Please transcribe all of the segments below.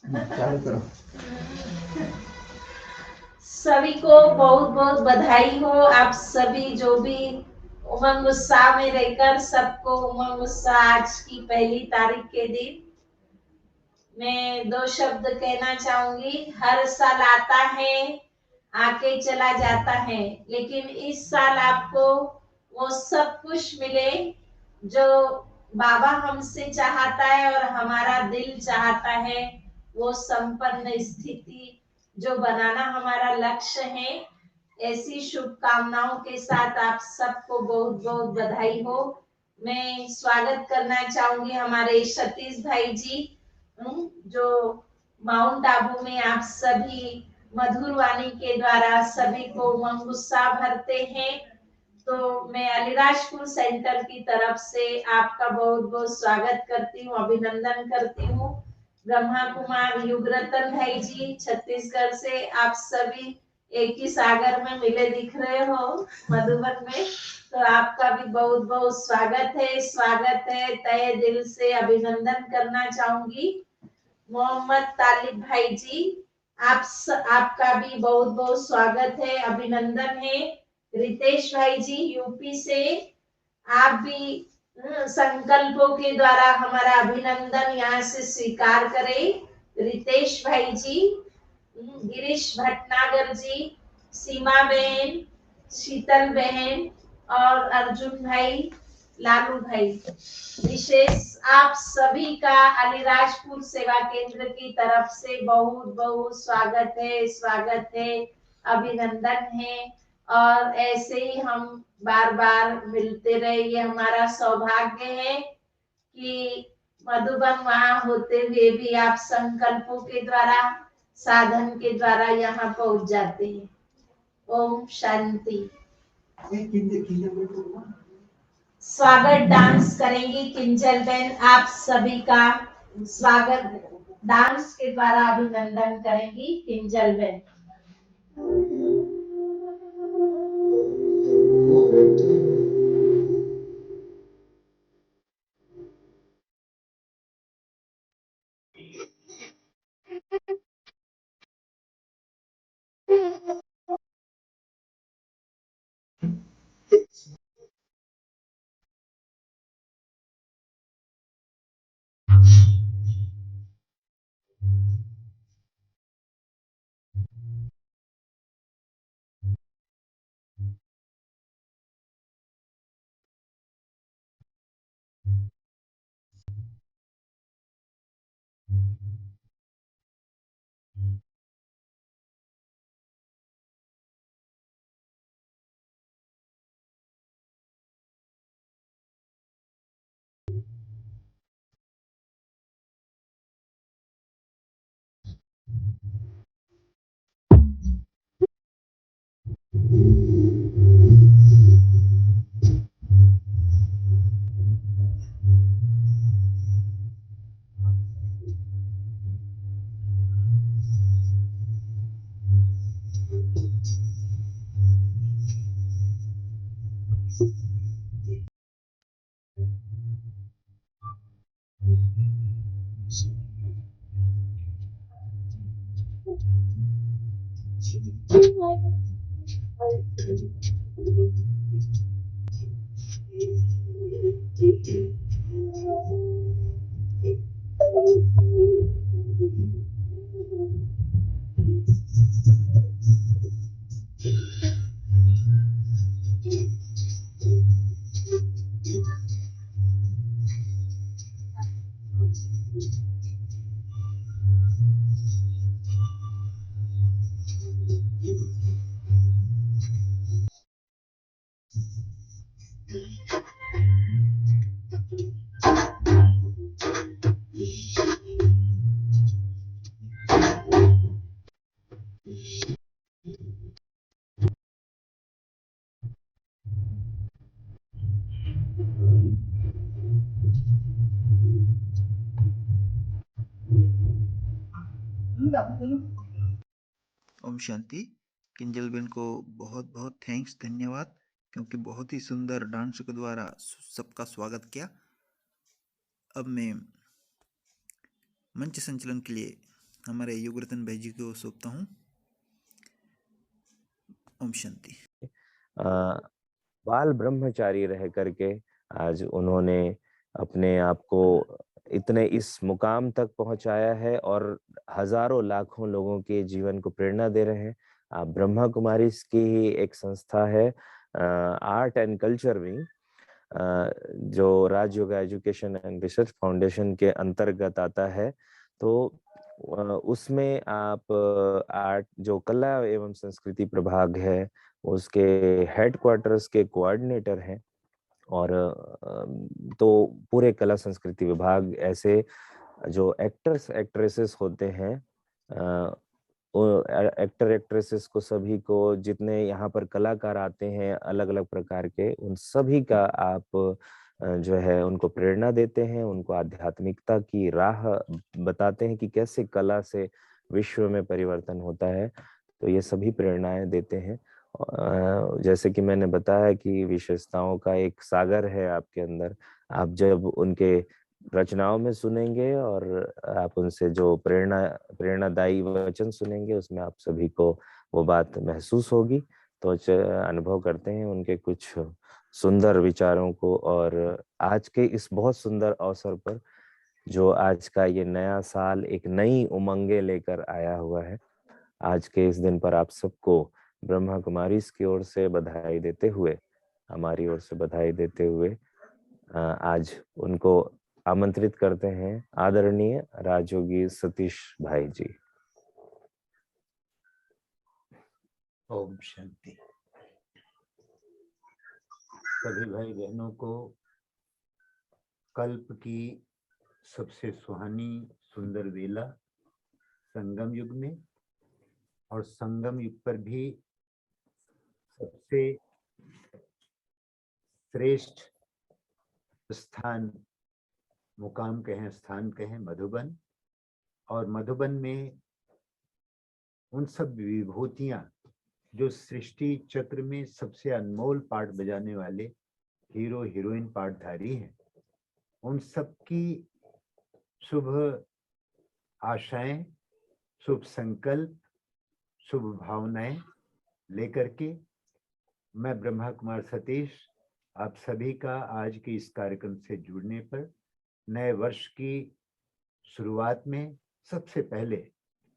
चालू करो। सभी को बहुत बहुत बधाई हो। आप सभी जो भी उमंग उत्साह में रहकर सबको उमंग उत्साह आज की पहली तारीख के दिन मैं दो शब्द कहना चाहूंगी। हर साल आता है, आके चला जाता है, लेकिन इस साल आपको वो सब कुछ मिले जो बाबा हमसे चाहता है और हमारा दिल चाहता है। वो संपन्न स्थिति जो बनाना हमारा लक्ष्य है। ऐसी शुभकामनाओं के साथ आप सबको बहुत बहुत बधाई हो। मैं स्वागत करना चाहूंगी हमारे सतीश भाई जी, जो माउंट आबू में आप सभी मधुर वाणी के द्वारा सभी को उमंग उत्साह भरते हैं। तो मैं अलीराजपुर सेंटर की तरफ से आपका बहुत बहुत स्वागत करती हूँ, अभिनंदन करती हूँ। ब्रह्मा कुमार युगरतन भाई जी छत्तीसगढ़ से आप सभी एक ही सागर में मिले दिख रहे हो मधुबन में। तो आपका भी बहुत बहुत स्वागत है तहे दिल से अभिनंदन करना चाहूंगी। मोहम्मद तालिब भाई जी, आपका भी बहुत बहुत स्वागत है, अभिनंदन है। रितेश भाई जी यूपी से, आप भी संकल्पों के द्वारा हमारा अभिनंदन यहाँ से स्वीकार करें। रितेश भाई जी, गिरीश भटनागर जी, सीमा बहन, शीतल बहन और अर्जुन भाई, लालू भाई, विशेष आप सभी का अलीराजपुर सेवा केंद्र की तरफ से बहुत बहुत स्वागत है, अभिनंदन है। और ऐसे ही हम बार बार मिलते रहे, ये हमारा सौभाग्य है कि मधुबन वहां होते हुए भी आप संकल्पों के द्वारा, साधन के द्वारा यहाँ पहुंच जाते हैं। ओम शांति। स्वागत डांस करेंगी किंजल बहन, आप सभी का स्वागत डांस के द्वारा अभिनंदन करेंगी किंजल बहन। ओम शांति। किंजल बेन को बहुत बहुत थैंक्स, धन्यवाद, क्योंकि बहुत ही सुंदर डांस के द्वारा सबका स्वागत किया। अब मैं मंच संचलन के लिए हमारे युगरतन भाई जी को सौंपता हूँ। ओम शांति। बाल ब्रह्मचारी रह करके आज उन्होंने अपने आप को इतने इस मुकाम तक पहुंचाया है और हजारों लाखों लोगों के जीवन को प्रेरणा दे रहे हैं। आप ब्रह्मा कुमारी की ही एक संस्था है आर्ट एंड कल्चर विंग, जो राजयोग एजुकेशन एंड रिसर्च फाउंडेशन के अंतर्गत आता है। तो उसमें आप आर्ट जो कला एवं संस्कृति प्रभाग है उसके हेडक्वार्टर्स के कोऑर्डिनेटर हैं। और तो पूरे कला संस्कृति विभाग ऐसे जो एक्टर्स एक्ट्रेसेस होते हैं, एक्टर एक्ट्रेसेस को सभी को जितने यहाँ पर कलाकार आते हैं अलग अलग प्रकार के, उन सभी का आप जो है उनको प्रेरणा देते हैं, उनको आध्यात्मिकता की राह बताते हैं कि कैसे कला से विश्व में परिवर्तन होता है। तो ये सभी प्रेरणाएं देते हैं। जैसे कि मैंने बताया कि विशेषताओं का एक सागर है आपके अंदर। आप जब उनके रचनाओं में सुनेंगे और आप उनसे जो प्रेरणादायी वचन सुनेंगे उसमें आप सभी को वो बात महसूस होगी। तो अनुभव करते हैं उनके कुछ सुंदर विचारों को। और आज के इस बहुत सुंदर अवसर पर जो आज का ये नया साल एक नई उमंगे लेकर आया हुआ है, आज के इस दिन पर आप सबको ब्रह्मा कुमारी की ओर से बधाई देते हुए, हमारी ओर से बधाई देते हुए आज उनको आमंत्रित करते हैं आदरणीय राजयोगी सतीश भाई जी। ओम शांति। सभी भाई बहनों को कल्प की सबसे सुहानी सुंदर वेला संगम युग में, और संगम युग पर भी सबसे श्रेष्ठ स्थान, मुकाम कहें, स्थान कहें, मधुबन। और मधुबन में उन सब विभूतियां जो सृष्टि चक्र में सबसे अनमोल पार्ट बजाने वाले हीरो हीरोइन पार्टधारी हैं, उन सब की शुभ आशाएं, शुभ संकल्प, शुभ भावनाएं लेकर के मैं ब्रह्मा कुमार सतीश आप सभी का आज के इस कार्यक्रम से जुड़ने पर नए वर्ष की शुरुआत में सबसे पहले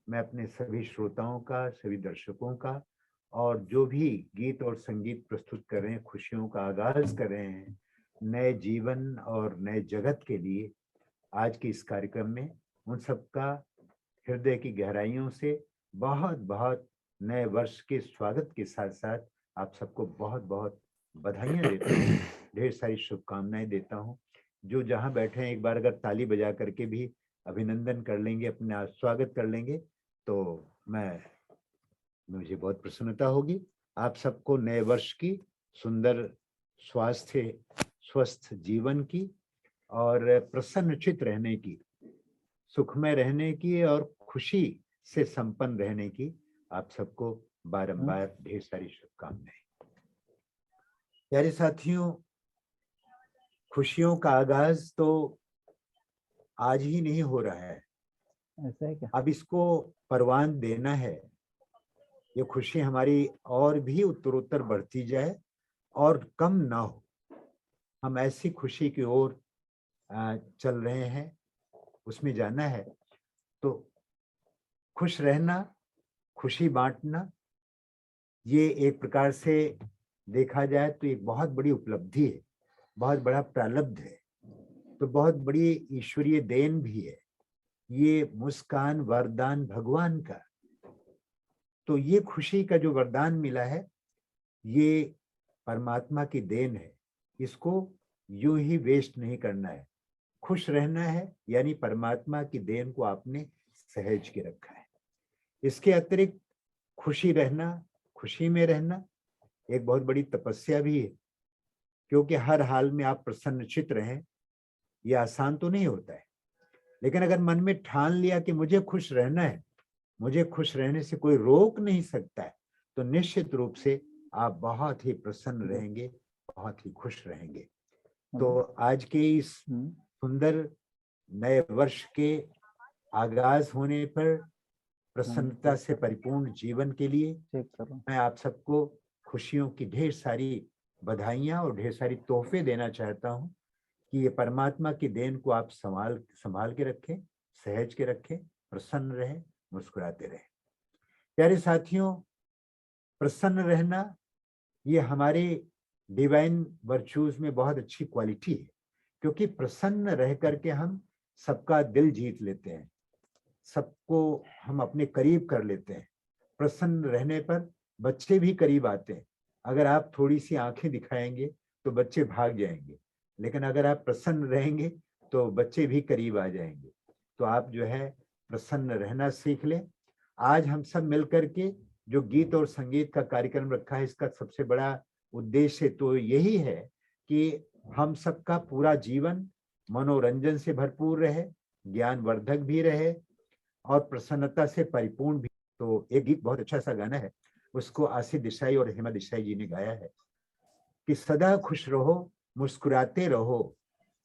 मैं अपने सभी श्रोताओं का, सभी दर्शकों का, और जो भी गीत और संगीत प्रस्तुत कर रहे हैं, खुशियों का आगाज कर रहे हैं नए जीवन और नए जगत के लिए आज के इस कार्यक्रम में, उन सबका हृदय की गहराइयों से बहुत बहुत नए वर्ष के स्वागत के साथ साथ आप सबको बहुत बहुत बधाइयां देता हूँ, ढेर सारी शुभकामनाएं देता हूँ। जो जहां बैठे हैं एक बार अगर ताली बजा करके भी अभिनंदन कर लेंगे, अपना स्वागत कर लेंगे, तो मुझे बहुत प्रसन्नता होगी। आप सबको नए वर्ष की सुंदर स्वास्थ्य, स्वस्थ जीवन की और प्रसन्नचित रहने की, सुखमय रहने की और खुशी से संपन्न रहने की आप सबको बारंबार ढेर सारी शुभकामनाएं। प्यारे साथियों, खुशियों का आगाज तो आज ही नहीं हो रहा है, ऐसा है क्या? अब इसको परवान देना है। ये खुशी हमारी और भी उत्तरोत्तर बढ़ती जाए और कम ना हो। हम ऐसी खुशी की ओर चल रहे हैं, उसमें जाना है। तो खुश रहना, खुशी बांटना, ये एक प्रकार से देखा जाए तो एक बहुत बड़ी उपलब्धि है, बहुत बड़ा प्रारब्ध है, तो बहुत बड़ी ईश्वरीय देन भी है। ये मुस्कान वरदान भगवान का, तो ये खुशी का जो वरदान मिला है ये परमात्मा की देन है। इसको यूं ही वेस्ट नहीं करना है, खुश रहना है, यानी परमात्मा की देन को आपने सहेज के रखा है। इसके अतिरिक्त खुशी रहना, खुशी में रहना एक बहुत बड़ी तपस्या भी है, क्योंकि हर हाल में आप प्रसन्नचित रहें ये आसान तो नहीं होता है। लेकिन अगर मन में ठान लिया कि मुझे खुश रहना है, मुझे खुश रहने से कोई रोक नहीं सकता है, तो निश्चित रूप से आप बहुत ही प्रसन्न रहेंगे, बहुत ही खुश रहेंगे। तो आज के इस सुंदर नए वर्ष के आगाज होने पर प्रसन्नता से परिपूर्ण जीवन के लिए मैं आप सबको खुशियों की ढेर सारी बधाइयां और ढेर सारी तोहफे देना चाहता हूं कि ये परमात्मा की देन को आप संभाल के रखें, सहज के रखें, प्रसन्न रहें, मुस्कुराते रहें। प्यारे साथियों, प्रसन्न रहना ये हमारे डिवाइन वर्चूज में बहुत अच्छी क्वालिटी है, क्योंकि प्रसन्न रह करके हम सबका दिल जीत लेते हैं, सबको हम अपने करीब कर लेते हैं। प्रसन्न रहने पर बच्चे भी करीब आते हैं। अगर आप थोड़ी सी आंखें दिखाएंगे तो बच्चे भाग जाएंगे, लेकिन अगर आप प्रसन्न रहेंगे तो बच्चे भी करीब आ जाएंगे। तो आप जो है प्रसन्न रहना सीख लें। आज हम सब मिलकर के जो गीत और संगीत का कार्यक्रम रखा है, इसका सबसे बड़ा उद्देश्य तो यही है कि हम सबका पूरा जीवन मनोरंजन से भरपूर रहे, ज्ञानवर्धक भी रहे और प्रसन्नता से परिपूर्ण भी। तो एक गीत बहुत अच्छा सा गाना है, उसको आसिफ देसाई और हेमा देसाई जी ने गाया है कि सदा खुश रहो, मुस्कुराते रहो,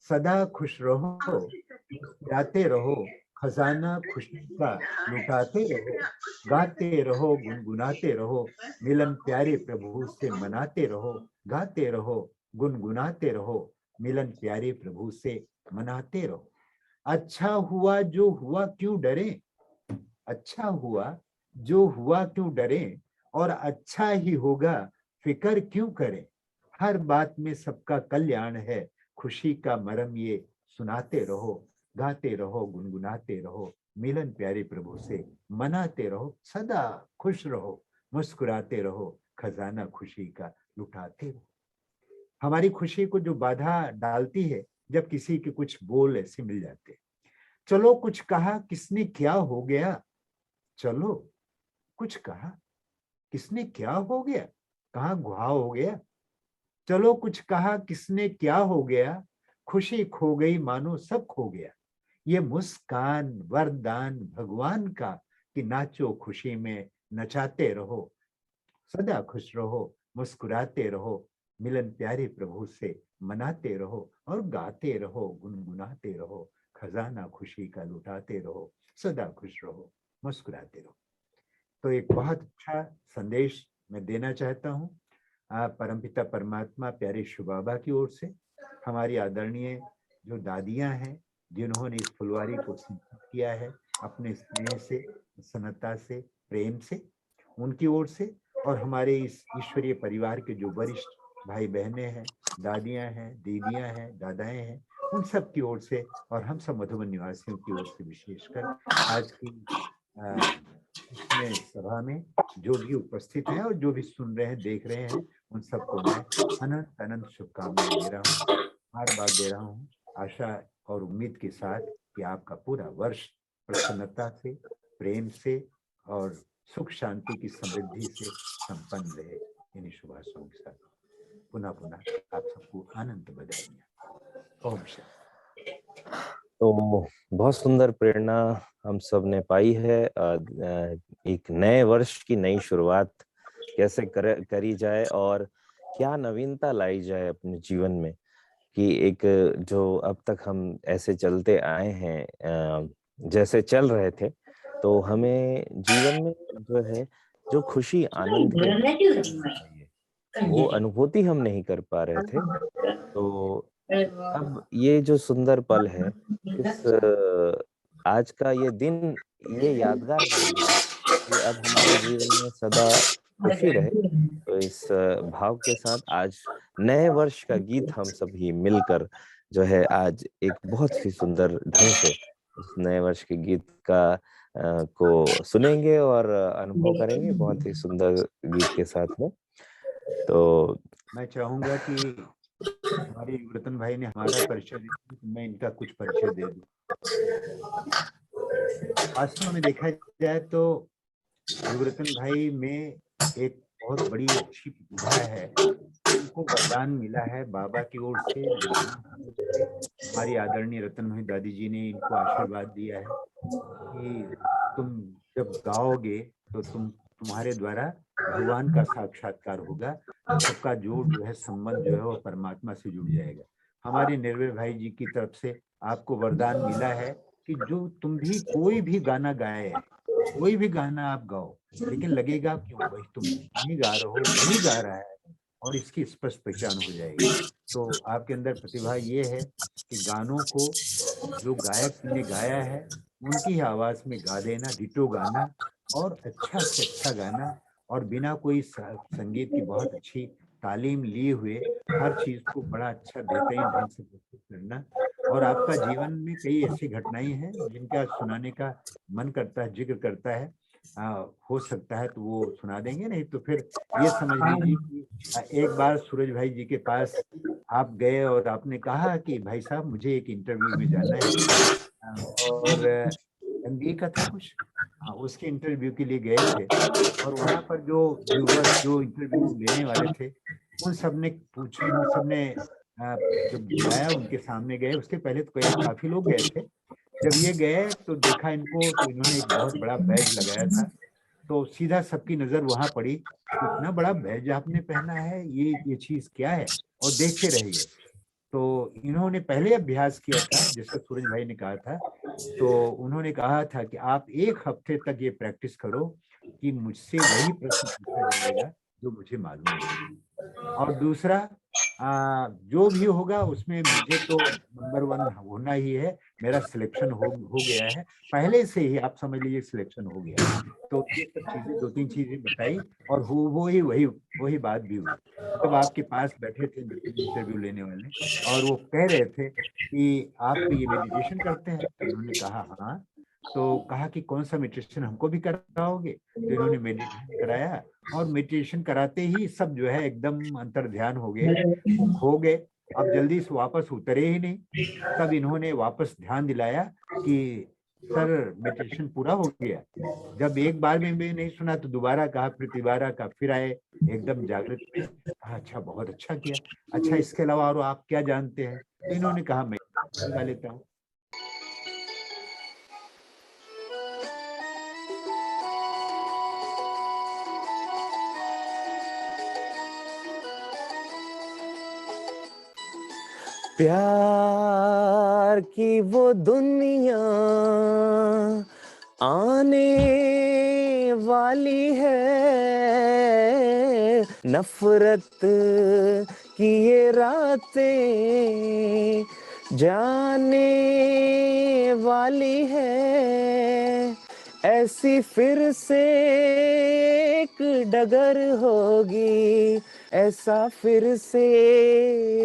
सदा खुश रहो, मुस्कुराते रहो, खजाना खुशी का लुटाते रहो, गाते रहो, गुनगुनाते रहो, मिलन प्यारे प्रभु से मनाते रहो, गाते रहो, गुनगुनाते रहो, मिलन प्यारे प्रभु से मनाते रहो। अच्छा हुआ जो हुआ क्यों डरे, अच्छा हुआ जो हुआ क्यों डरे, और अच्छा ही होगा फिक्र क्यों करें। हर बात में सबका कल्याण है, खुशी का मरम ये सुनाते रहो, गाते रहो, गुनगुनाते रहो, मिलन प्यारे प्रभु से मनाते रहो, सदा खुश रहो, मुस्कुराते रहो, खजाना खुशी का लुटाते रहो। हमारी खुशी को जो बाधा डालती है जब किसी के कुछ बोल ऐसे मिल जाते हैं, चलो कुछ कहा किसने क्या हो गया, चलो कुछ कहा किसने क्या हो गया, कहाँ घाव हो गया, चलो कुछ कहा किसने क्या हो गया, खुशी खो गई मानो सब खो गया। ये मुस्कान वरदान भगवान का कि नाचो खुशी में नचाते रहो, सदा खुश रहो, मुस्कुराते रहो, मिलन प्यारे प्रभु से मनाते रहो और गाते रहो, गुनगुनाते रहो, खजाना खुशी का लुटाते रहो, सदा खुश रहो, मुस्कुराते रहो। तो एक बहुत अच्छा संदेश मैं देना चाहता हूँ परमपिता परमात्मा प्यारे शिव बाबा की ओर से, हमारी आदरणीय जो दादियां हैं जिन्होंने इस फुलवारी को संचित किया है अपने स्नेह से, प्रसन्नता से, प्रेम से, उनकी ओर से, और हमारे इस ईश्वरीय परिवार के जो वरिष्ठ भाई बहनें हैं, दादियां हैं, दीदियां हैं, दादाएं हैं, उन सब की ओर से और हम सब मधुबन निवासियों की ओर से विशेषकर आज की इसमें सभा में जो भी उपस्थित हैं और जो भी सुन रहे हैं, देख रहे हैं, उन सबको मैं अनंत अनंत शुभकामनाएं दे रहा हूँ, बार बार दे रहा हूँ, आशा और उम्मीद के साथ कि आपका पूरा वर्ष प्रसन्नता से, प्रेम से और सुख शांति की समृद्धि से संपन्न रहे। इन्हीं शुभ आशाओं के साथ पुनः पुनः आप सबको आनंद बधाइयां। ओम शांति। तो बहुत सुंदर प्रेरणा हम सब ने पाई है। एक नए वर्ष की नई शुरुआत कैसे करी जाए और क्या नवीनता लाई जाए अपने जीवन में, कि एक जो अब तक हम ऐसे चलते आए हैं, जैसे चल रहे थे, तो हमें जीवन में जो है जो खुशी आनंद की वो अनुभूति हम नहीं कर पा रहे थे। तो अब ये जो सुंदर पल है, इस आज का ये दिन ये यादगार बन गया कि अब हमारे जीवन में सदा खुशी रहे। तो इस भाव के साथ आज नए वर्ष का गीत हम सभी मिलकर जो है आज एक बहुत ही सुंदर ढंग से उस नए वर्ष के गीत का को सुनेंगे और अनुभव करेंगे बहुत ही सुंदर गीत के साथ में। तो मैं चाहूंगा कि हमारे युवरतन भाई ने हमारा परिचय दिया, तो मैं इनका कुछ परिचय दे दूं। वास्तव में देखा जाए तो युवरतन भाई में एक बहुत बड़ी अच्छी प्रतिभा है, उनको वरदान मिला है बाबा की ओर से, हमारी आदरणीय रतन दादी जी ने इनको आशीर्वाद दिया है कि तुम जब गाओगे तो तुम्हारे द्वारा भगवान का साक्षात्कार होगा, सबका जो है संबंध जो है वो परमात्मा से जुड़ जाएगा। हमारे निर्भय भाई जी की तरफ से आपको वरदान मिला है कि जो तुम भी कोई भी गाना गाए, कोई भी गाना आप गाओ, लेकिन लगेगा कि वही तुम नहीं गा रहे हो, वही गा रहा है, और इसकी स्पष्ट पहचान हो जाएगी। तो आपके अंदर प्रतिभा ये है कि गानों को जो गायक ने गाया है उनकी ही आवाज में गा देना, डिटो गाना, और अच्छा से अच्छा गाना, और बिना कोई संगीत की बहुत अच्छी तालीम लिए हुए हर चीज को बड़ा अच्छा बेहतरीन ढंग से प्रस्तुत करना। और आपका जीवन में कई ऐसी घटनाएं हैं जिनका सुनाने का मन करता है, जिक्र करता है। हो सकता है तो वो सुना देंगे, नहीं तो फिर ये समझ लीजिए कि एक बार सूरज भाई जी के पास आप गए और आपने कहा कि भाई साहब मुझे एक इंटरव्यू में जाना है, और एमबीए का था कुछ, उसके इंटरव्यू के लिए गए थे। और वहां पर जो व्यूवर्स, जो इंटरव्यू लेने वाले थे, उन सब ने पूछा, उन सब ने जब बुलाया उनके सामने गए, उसके पहले तो काफी लोग गए थे। जब ये गए तो देखा इनको, तो इन्होंने एक बहुत बड़ा बैज लगाया था। तो सीधा सबकी नजर वहां पड़ी, इतना बड़ा बैज आपने पहना है, ये चीज क्या है, और देखते रह गए। तो इन्होंने पहले अभ्यास किया था, जैसा सूरज भाई ने कहा था। तो उन्होंने कहा था कि आप एक हफ्ते तक ये प्रैक्टिस करो कि मुझसे वही प्रश्न पूछा जाएगा जो मुझे मालूम है। और दूसरा, जो भी होगा उसमें मुझे तो नंबर वन होना ही है, मेरा सिलेक्शन हो गया है, पहले से ही आप समझ लीजिए सिलेक्शन हो गया है। तो ये सब चीजें, दो तीन चीजें बताई, और वो ही वही वही बात भी हुई। जब आपके पास बैठे थे इंटरव्यू लेने वाले, और वो कह रहे थे कि आप ये मेडिटेशन करते हैं, तो इन्होंने कहा हाँ। तो कहा कि कौन सा मेडिटेशन हमको भी कराओगे, तो इन्होंने मेडिटेशन कराया। और मेडिटेशन कराते ही सब जो है एकदम अंतर ध्यान हो गए, वो खो गए। अब जल्दी से वापस उतरे ही नहीं। तब इन्होंने वापस ध्यान दिलाया कि सर मेडिटेशन पूरा हो गया। जब एक बार में भी नहीं सुना तो दोबारा कहा, फिर तिबारा का, फिर आए एकदम जागृत में, कहा अच्छा बहुत अच्छा किया, अच्छा इसके अलावा और आप क्या जानते हैं, तो इन्होंने कहा मैं गा लेता हूँ। प्यार की वो दुनिया आने वाली है, नफरत की ये रातें जाने वाली है। ऐसी फिर से एक डगर होगी, ऐसा फिर से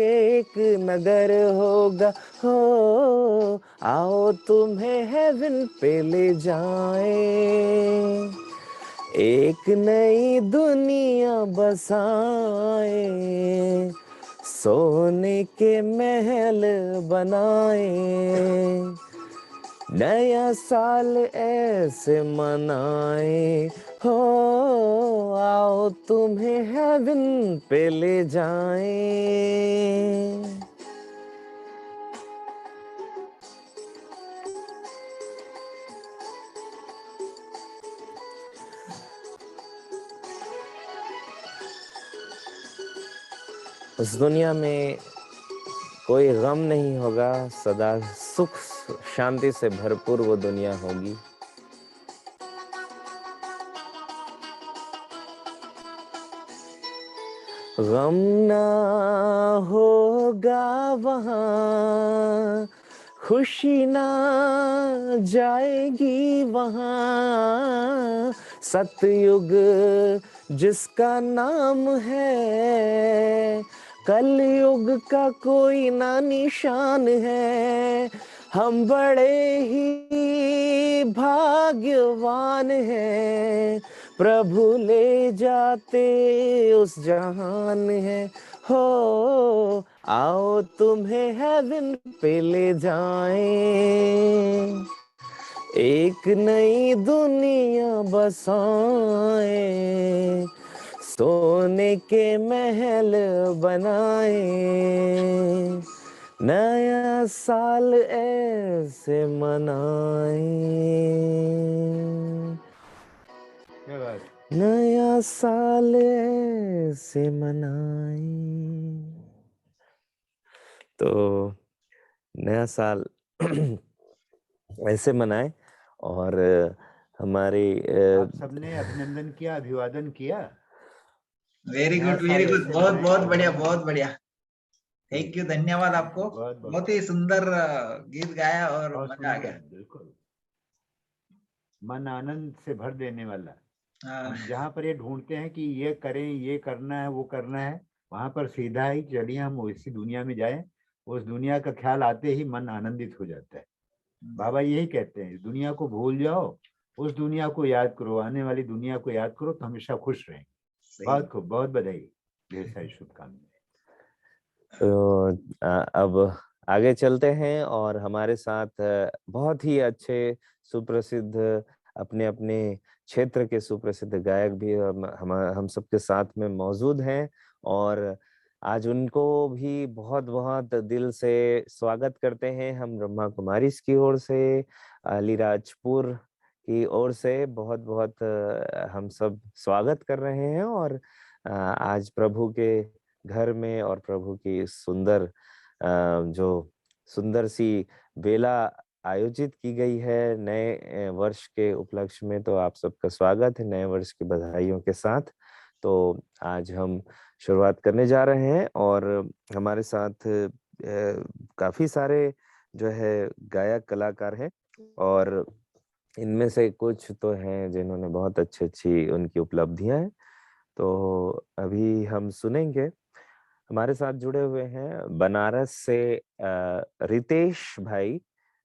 एक नगर होगा। हो आओ तुम्हें हेवन पे ले जाएं, एक नई दुनिया बसाए, सोने के महल बनाए, नया साल ऐसे मनाए। हो आओ तुम्हें हेवन पे ले जाएं। उस दुनिया में कोई गम नहीं होगा, सदा सुख शांति से भरपूर वो दुनिया होगी। गम ना होगा वहाँ, खुशी ना जाएगी वहाँ, सतयुग जिसका नाम है, कलयुग का कोई ना निशान है। हम बड़े ही भाग्यवान हैं, प्रभु ले जाते उस जहान है। हो आओ तुम्हें हेवन पे ले जाएं, एक नई दुनिया बसाएं, सोने के महल बनाए, नया साल ऐसे मनाएं, क्या बात। नया साल ऐसे मनाएं। तो नया साल ऐसे मनाएं। और हमारे आप सबने अभिनंदन किया, अभिवादन किया। वेरी नया गुड, साल वेरी गुड, ऐसे बहुत मनाएं, बहुत बढ़िया, अभिनंदन। बहुत बढ़िया। थैंक यू, धन्यवाद आपको। बहुत बहुत बहुत ही सुंदर गीत गाया और बहुत मजा आ सुंदर, गया। बिल्कुल मन आनंद से भर देने वाला। हाँ, हम जहाँ पर ये ढूंढते हैं कि ये करें, ये करना है, वो करना है, वहां पर सीधा ही चलिए हम उसी दुनिया में जाएं। उस दुनिया का ख्याल आते ही मन आनंदित हो जाता है। बाबा यही कहते हैं, दुनिया को भूल जाओ, उस दुनिया को याद करो, आने वाली दुनिया को याद करो तो हमेशा खुश रहेंगे। सही। बहुत खूब, बहुत बधाई, ढेर सारी शुभकामनाएं। तो अब आगे चलते हैं और हमारे साथ बहुत ही अच्छे सुप्रसिद्ध अपने अपने क्षेत्र के सुप्रसिद्ध गायक भी हम सबके साथ में मौजूद हैं। और आज उनको भी बहुत बहुत दिल से स्वागत करते हैं हम ब्रह्मा कुमारीज की ओर से, अलीराजपुर की ओर से बहुत बहुत हम सब स्वागत कर रहे हैं। और आज प्रभु के घर में और प्रभु की सुंदर जो सुंदर सी बेला आयोजित की गई है नए वर्ष के उपलक्ष्य में, तो आप सबका स्वागत है नए वर्ष की बधाइयों के साथ। तो आज हम शुरुआत करने जा रहे हैं और हमारे साथ काफी सारे जो है गायक कलाकार हैं और इनमें से कुछ तो हैं जिन्होंने बहुत अच्छी उनकी उपलब्धियां हैं। तो अभी हम सुनेंगे, हमारे साथ जुड़े हुए हैं बनारस से रितेश भाई,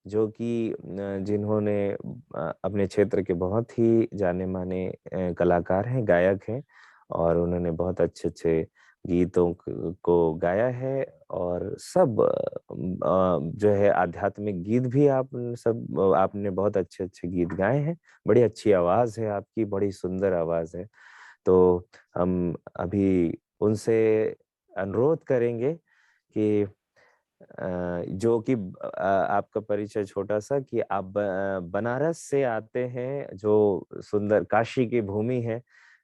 जो कि जिन्होंने अपने क्षेत्र के बहुत ही जाने माने कलाकार हैं, गायक हैं और उन्होंने बहुत अच्छे अच्छे गीतों को गाया है। और सब जो है आध्यात्मिक गीत भी आप सब आपने बहुत अच्छे अच्छे गीत गाए हैं। बड़ी अच्छी आवाज है आपकी, बड़ी सुंदर आवाज है। तो हम अभी उनसे अनुरोध करेंगे कि जो कि आपका परिचय छोटा सा, कि आप बनारस से आते हैं, जो सुंदर काशी की भूमि है,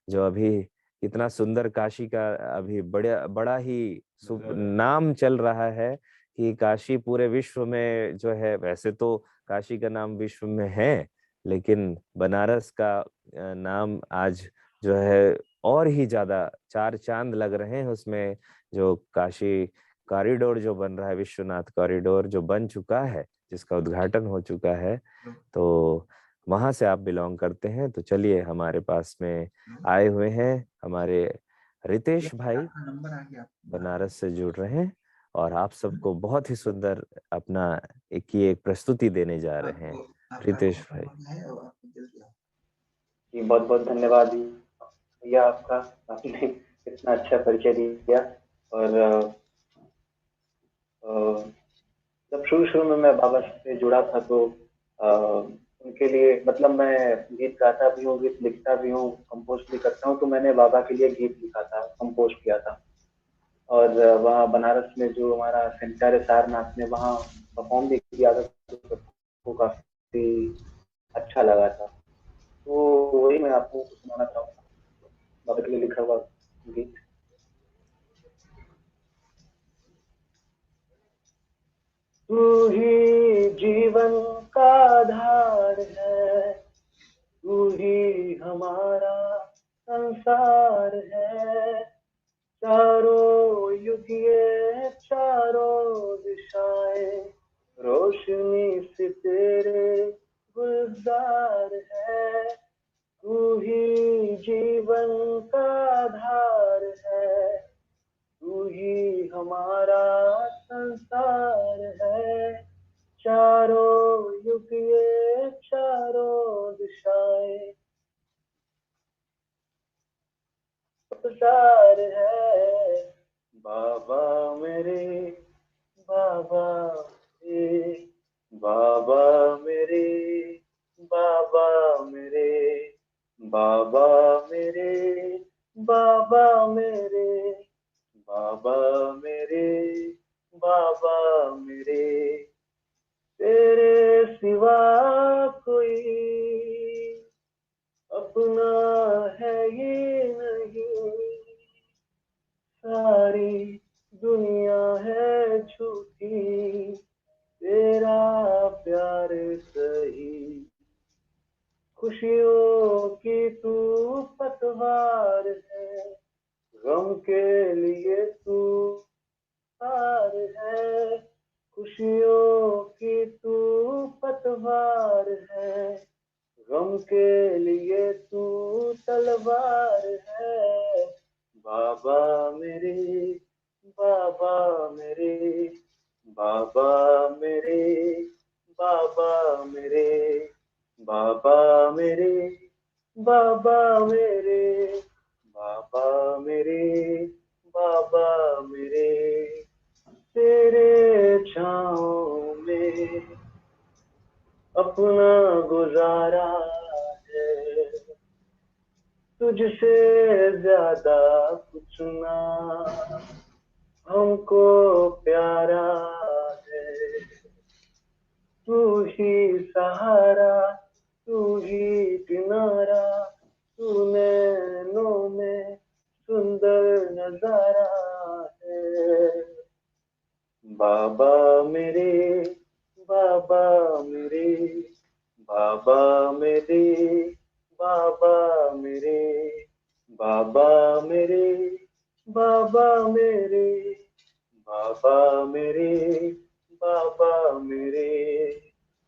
जो अभी इतना सुंदर काशी का अभी बड़ा बड़ा ही नाम चल रहा है कि काशी पूरे विश्व में जो है, वैसे तो काशी का नाम विश्व में है लेकिन बनारस का नाम आज जो है और ही ज्यादा चार चांद लग रहे हैं उसमें। जो काशी कॉरिडोर जो बन रहा है, विश्वनाथ कॉरिडोर जो बन चुका है, जिसका उद्घाटन हो चुका है, तो वहां से आप बिलोंग करते हैं। तो चलिए, हमारे पास में आए हुए हैं हमारे रितेश भाई, नंबर आ गया। बनारस से जुड़ रहे हैं और आप सबको बहुत ही सुंदर अपना एक प्रस्तुति देने जा रहे हैं। रितेश भाई। जी, बहुत बहुत धन्यवाद भैया आपका, आपने इतना अच्छा परिचय दिया। और जब शुरू शुरू में मैं बाबा से जुड़ा था तो उनके लिए, मतलब मैं गीत गाता भी हूँ, गीत लिखता भी हूँ, कंपोज भी करता हूँ, तो मैंने बाबा के लिए गीत लिखा था, कंपोज किया था। और वहाँ बनारस में जो हमारा सेंटर है सारनाथ में, वहाँ परफॉर्म भी किया था, तो सबको काफी अच्छा लगा था। तो वही मैं आपको सुनाना चाहूँगा, बाबा के लिए लिखा हुआ गीत। तू ही जीवन का आधार है, तू ही हमारा संसार है, चारों युग ये चारों दिशाएं रोशनी से तेरे गुलजार है। तू ही जीवन का आधार है, तू ही हमारा संसार है, चारों युग ये चारों दिशाएं संसार है। बाबा मेरे, बाबा मेरे, बाबा मेरे, बाबा मेरे, बाबा मेरे, बाबा मेरे, बाबा मेरे, बाबा मेरे, तेरे सिवा कोई अपना है ये नहीं, सारी दुनिया है झूठी, तेरा प्यार सही सवार है। बाबा मेरे, बाबा मेरे, बाबा मेरे, बाबा मेरे, बाबा मेरे, बाबा मेरे, बाबा मेरे, बाबा मेरे, तेरे छाँव में अपना गुजारा है, तुझसे ज्यादा कुछ ना हमको प्यारा है। तू ही सहारा, तू ही किनारा, तू नैनों में सुंदर नजारा है। बाबा मेरे, बाबा मेरे, बाबा मेरे, बाबा मेरे, बाबा मेरे, बाबा मेरे, बाबा मेरे, बाबा मेरे,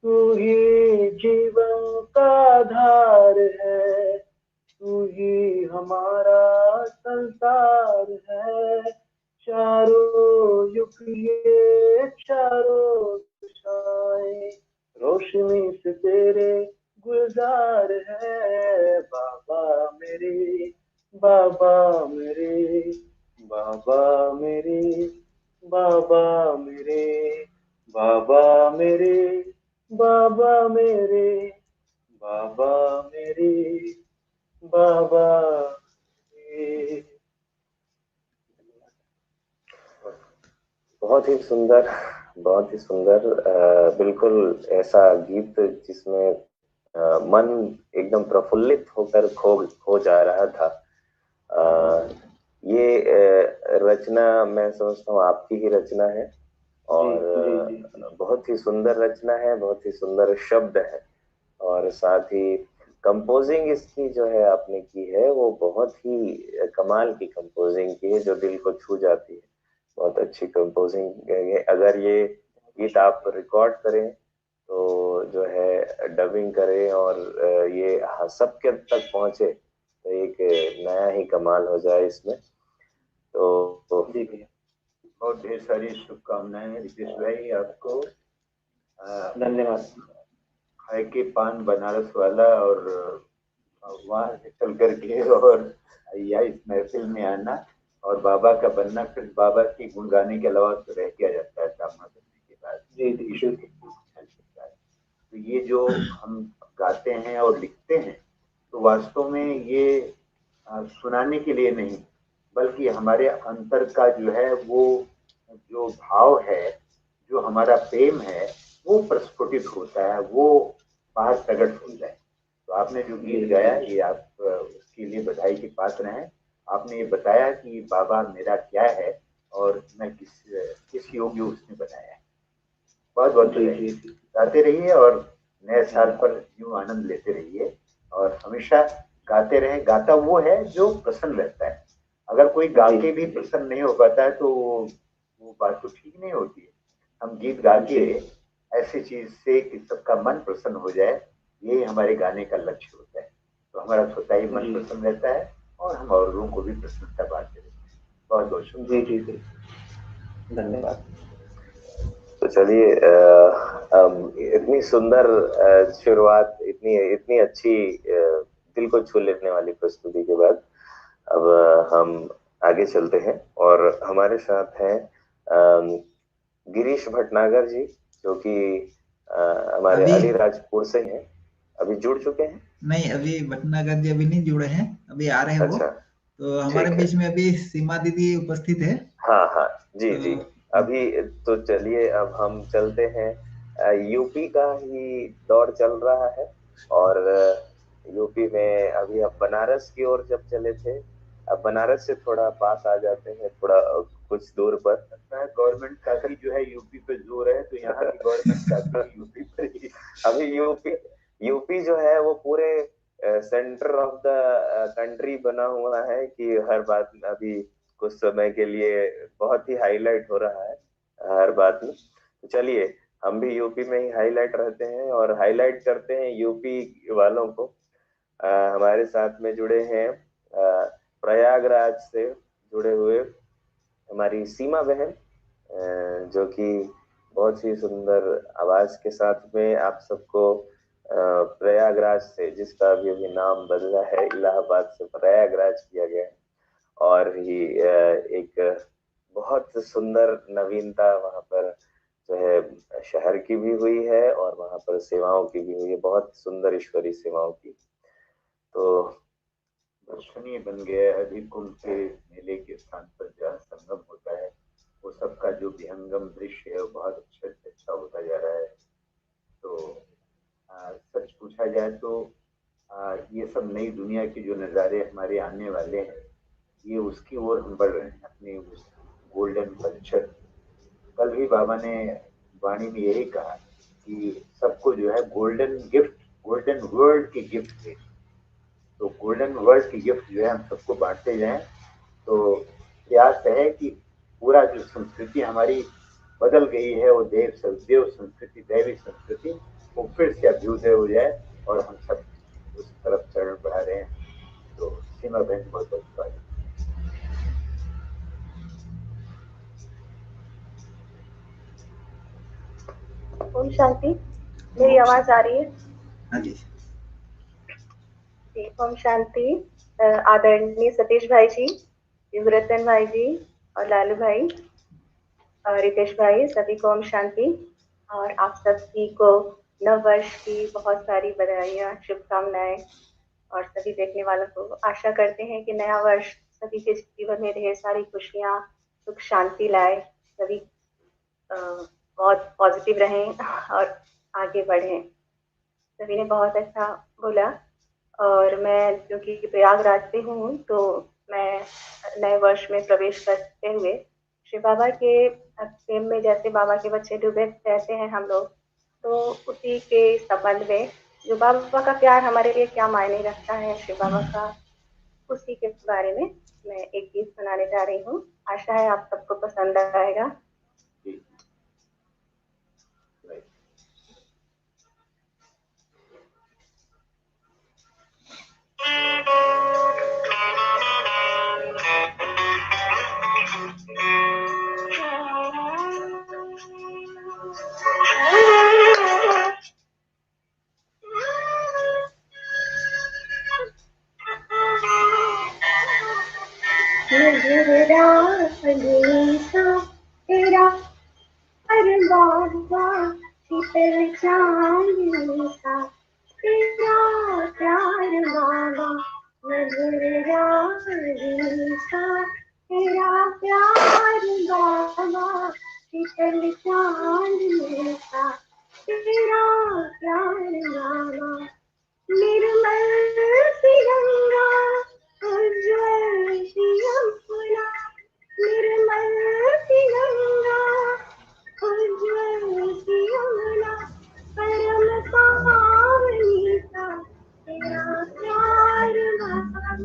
तू ही जीवन का आधार है, तू ही हमारा संसार है। चारों युग ये चारों दिशाएं रोशनी से तेरे गुलजार है। बाबा मेरे, बाबा मेरे, बाबा मेरे, बाबा मेरे, बाबा मेरे, बाबा मेरे, बाबा मेरे, बाबा मेरे। बहुत ही सुंदर, बहुत ही सुंदर। बिल्कुल ऐसा गीत जिसमें मन एकदम प्रफुल्लित होकर खो जा रहा था। ये रचना मैं समझता हूँ आपकी ही रचना है और बहुत ही सुंदर रचना है, बहुत ही सुंदर शब्द है और साथ ही कंपोजिंग इसकी जो है आपने की है वो बहुत ही कमाल की कंपोजिंग की है जो दिल को छू जाती है। बहुत अच्छी कंपोजिंग है। अगर ये गीत आप रिकॉर्ड करें तो जो है डबिंग करें और ये सबके तक पहुंचे तो एक नया ही कमाल हो जाए इसमें। तो बहुत ढेर सारी शुभकामनाएं रितेश भाई आपको। धन्यवाद। खाए के पान बनारस वाला और वहाँ से चल करके और या इस महफिल में आना और बाबा का बनना, फिर बाबा की गुण गाने के अलावा तो रह किया जाता है सामना करने के बाद। जी। तो ये जो हम गाते हैं और लिखते हैं तो वास्तव में ये सुनाने के लिए नहीं बल्कि हमारे अंतर का जो है वो जो भाव है, जो हमारा प्रेम है वो प्रस्फुटित होता है, वो बाहर प्रकट होता है। तो आपने जो गीत गाया ये आप उसके लिए बधाई के पात्र हैं। आपने ये बताया कि बाबा मेरा क्या है और मैं किस योग्य उसने बनाया है। बहुत बहुत बधाई। गाते रहिए और नए साल पर यूं आनंद लेते रहिए और हमेशा गाते रहें। गाता वो है जो प्रसन्न रहता है। अगर कोई गा के भी प्रसन्न नहीं हो पाता है तो वो बात तो ठीक नहीं होती है। हम गीत गा के ऐसी चीज से कि सबका मन प्रसन्न हो जाए, ये हमारे गाने का लक्ष्य होता है। तो हमारा स्वतः ही मन प्रसन्न रहता है और हम औरों को भी प्रसन्नता बांटते रहते हैं। बहुत बहुत शुक्रिया। जी धन्यवाद। तो चलिए इतनी सुंदर शुरुआत, इतनी इतनी अच्छी दिल को छू लेने वाली प्रस्तुति के बाद अब हम आगे चलते हैं और हमारे साथ हैं गिरीश भटनागर जी जो कि हमारे अलीराजपुर से हैं। अभी जुड़ चुके हैं? नहीं, अभी भटनागर जी अभी नहीं जुड़े हैं, अभी आ रहे हैं। अच्छा, तो हमारे बीच में अभी सीमा दीदी उपस्थित है। हाँ हाँ जी जी। अभी तो चलिए अब हम चलते हैं। यूपी का ही दौर चल रहा है और यूपी में अभी हम बनारस की ओर जब चले थे, अब बनारस से थोड़ा पास आ जाते हैं, थोड़ा कुछ दूर पर। गवर्नमेंट का भी जो है यूपी पे जोर है तो यहाँ की गवर्नमेंट का भी यूपी पर ही। अभी यूपी जो है वो पूरे सेंटर ऑफ द कंट्री बना हुआ है कि हर बात अभी कुछ समय के लिए बहुत ही हाईलाइट हो रहा है हर बात में। तो चलिए हम भी यूपी में ही हाईलाइट रहते हैं और हाईलाइट करते हैं यूपी वालों को। हमारे साथ में जुड़े हैं प्रयागराज से जुड़े हुए हमारी सीमा बहन, जो कि बहुत ही सुंदर आवाज के साथ में आप सबको प्रयागराज से, जिसका अभी अभी नाम बदला है, इलाहाबाद से प्रयागराज किया गया है, और ही एक बहुत सुंदर नवीनता वहां पर जो है शहर की भी हुई है और वहां पर सेवाओं की भी हुई है, बहुत सुंदर ईश्वरीय सेवाओं की। तो दर्शनीय बन गया है। अभी कुंभ के मेले के स्थान पर जहाँ संगम होता है, वो सबका जो विहंगम दृश्य है वो बहुत अच्छे से अच्छा होता जा रहा है। तो सच पूछा जाए तो ये सब नई दुनिया के जो नज़ारे हमारे आने वाले हैं, ये उसकी ओर हम बढ़ रहे हैं, अपने उस गोल्डन कल्चर। कल भी बाबा ने वाणी में यही कहा कि सबको जो है गोल्डन गिफ्ट, गोल्डन वर्ल्ड की गिफ्ट दे। तो गोल्डन वर्ल्ड की गिफ्ट जो है हम सबको बांटते जाएं। तो प्रयास है कि पूरा जो संस्कृति हमारी बदल गई है, वो देव संस्कृति, दैवी संस्कृति, वो फिर से अभ्युदय हो जाए और हम सब उस तरफ चरण बढ़ा रहे हैं। तो सीमा बहन बहुत बहुत स्वागत। ओम शांति। मेरी आवाज आ रही है? हाँ जी। ओम शांति। आदरणीय सतीश भाई जी, युगरतन भाई जी और लालू भाई और रितेश भाई, सभी को ओम शांति। और आप सभी को नव वर्ष की बहुत सारी बधाइयाँ, शुभकामनाएं, और सभी देखने वालों को आशा करते हैं कि नया वर्ष सभी के जीवन में ढेर सारी खुशियाँ, सुख शांति लाए, सभी बहुत पॉजिटिव रहें और आगे बढ़ें। सभी ने बहुत अच्छा बोला। और मैं क्योंकि प्रयागराज से हूँ, तो मैं नए वर्ष में प्रवेश करते हुए श्री बाबा के प्रेम में, जैसे बाबा के बच्चे डूबे रहते हैं हम लोग, तो उसी के संबंध में जो बाबा का प्यार हमारे लिए क्या मायने रखता है, श्री बाबा का, उसी के बारे में मैं एक गीत सुनाने जा रही हूँ। आशा है आप सबको पसंद आएगा। तेरा अरे बाबा शीतल चांदनी सा, तेरा प्यार बाबा मधुर रागनी सा, तेरा प्यार बाबा शीतल चांदनी सा, तेरा प्यार बाबा निर्मल सी गंगा, उज्ज्वल सी यमुना, निर्मल सी गंगा, उज्ज्वल सी यमुना, परम पावनी सा, तेरा प्यार बाबा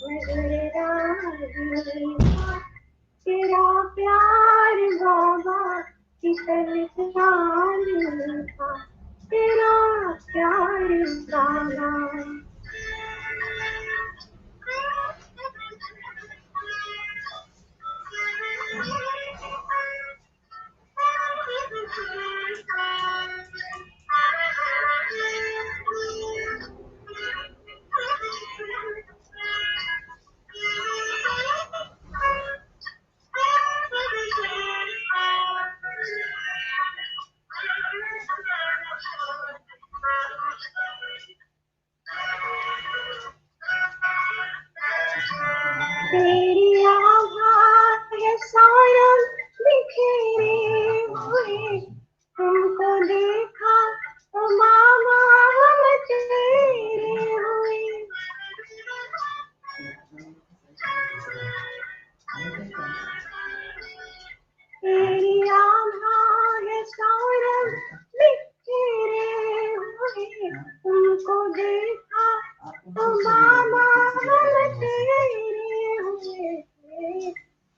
मधुर रागनी सा, तेरा प्यार बाबा शीतल चांदनी सा, तेरा प्यार बाबा। तेरी आवाज़ है सारा बिखेरे हुए, तुमको देखा तो मामा हम तेरे हुए। तेरी आवाज़ है सारा बिखेरे हुए, तुमको देखा तो मामा हम तेरे हुए।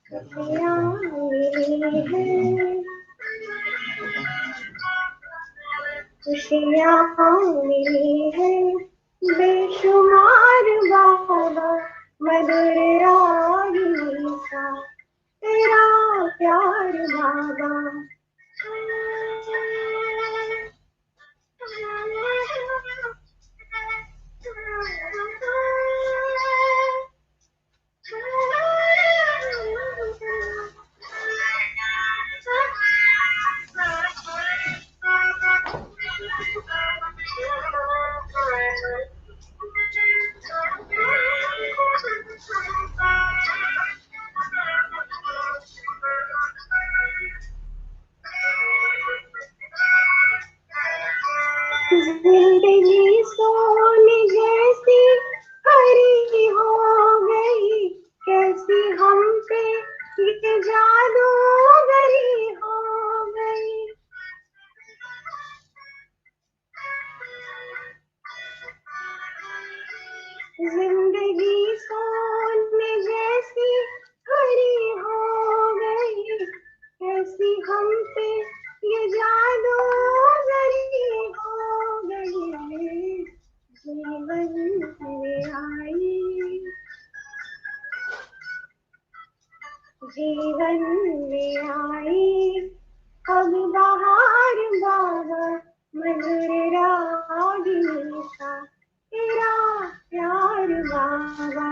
खुशियाँ मिली हैं, खुशियाँ मिली हैं, बेशुमार बाबा मधुर रागिनी सा तेरा प्यार बाबा। जिंदगी सोने जैसी हरी हो गई, कैसी हम पे ये जादूगरी हो गई। जिंदगी सोने जैसी हरी हो गई, कैसी हम पे ये जादूगरी हो गई। जीवन में आई, जीवन में आई अब बहार बाबा मधुर रागिनी सा तेरा प्यार बाबा।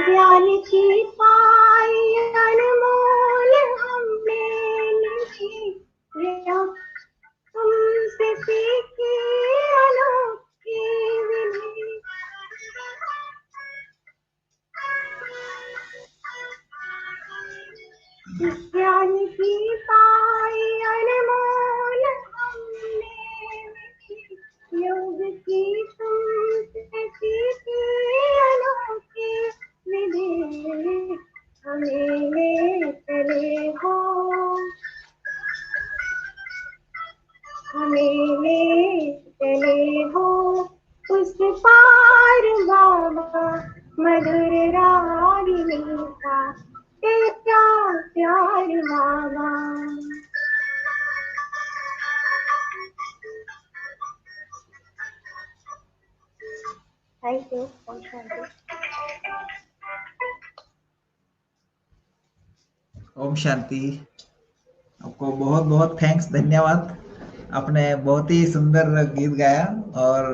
ज्ञान की पाई अनमोल हमने नहीं, तुमसे सीखी अनोखी विधि। ज्ञान की पाई अनमोल हमने नहीं, योग की तुमसे सीखी अनोखी विधि। हमें ले चले हो, हमें ले चले हो उस पार बाबा मधुर रागिनी का तेरा प्यार बाबा। Thank you. ओम शांति। आपको बहुत बहुत थैंक्स, धन्यवाद। आपने बहुत ही सुंदर गीत गाया और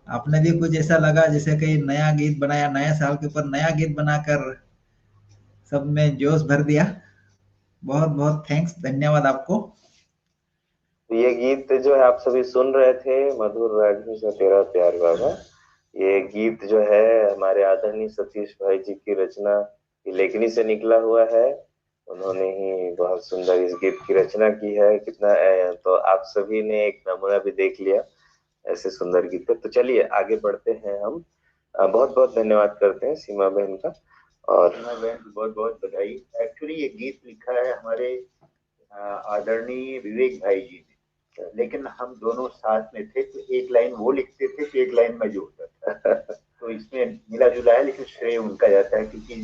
आपने भी कुछ ऐसा लगा जैसे कहीं नया गीत बनाया, नया साल के ऊपर नया गीत बनाकर सब में जोश भर दिया। बहुत बहुत थैंक्स, धन्यवाद आपको। ये गीत जो है आप सभी सुन रहे थे, मधुर रागिनी सा तेरा प्यार बाबा, ये गीत जो है हमारे आदरणीय सतीश भाई जी की रचना की लेखनी से निकला हुआ है। उन्होंने ही बहुत सुंदर इस गीत की रचना की है। कितना तो आप सभी ने एक नमूना भी देख लिया ऐसे सुंदर गीत पे। तो चलिए आगे बढ़ते हैं हम। बहुत बहुत धन्यवाद करते हैं सीमा बहन का। और सीमा बहन को बहुत बहुत बधाई। एक्चुअली ये गीत लिखा है हमारे आदरणीय विवेक भाई जी ने, लेकिन हम दोनों साथ में थे, तो एक लाइन वो लिखते थे तो एक लाइन मैं जोड़ता था। तो इसमें मिला जुला है, लेकिन श्रेय उनका जाता है, क्योंकि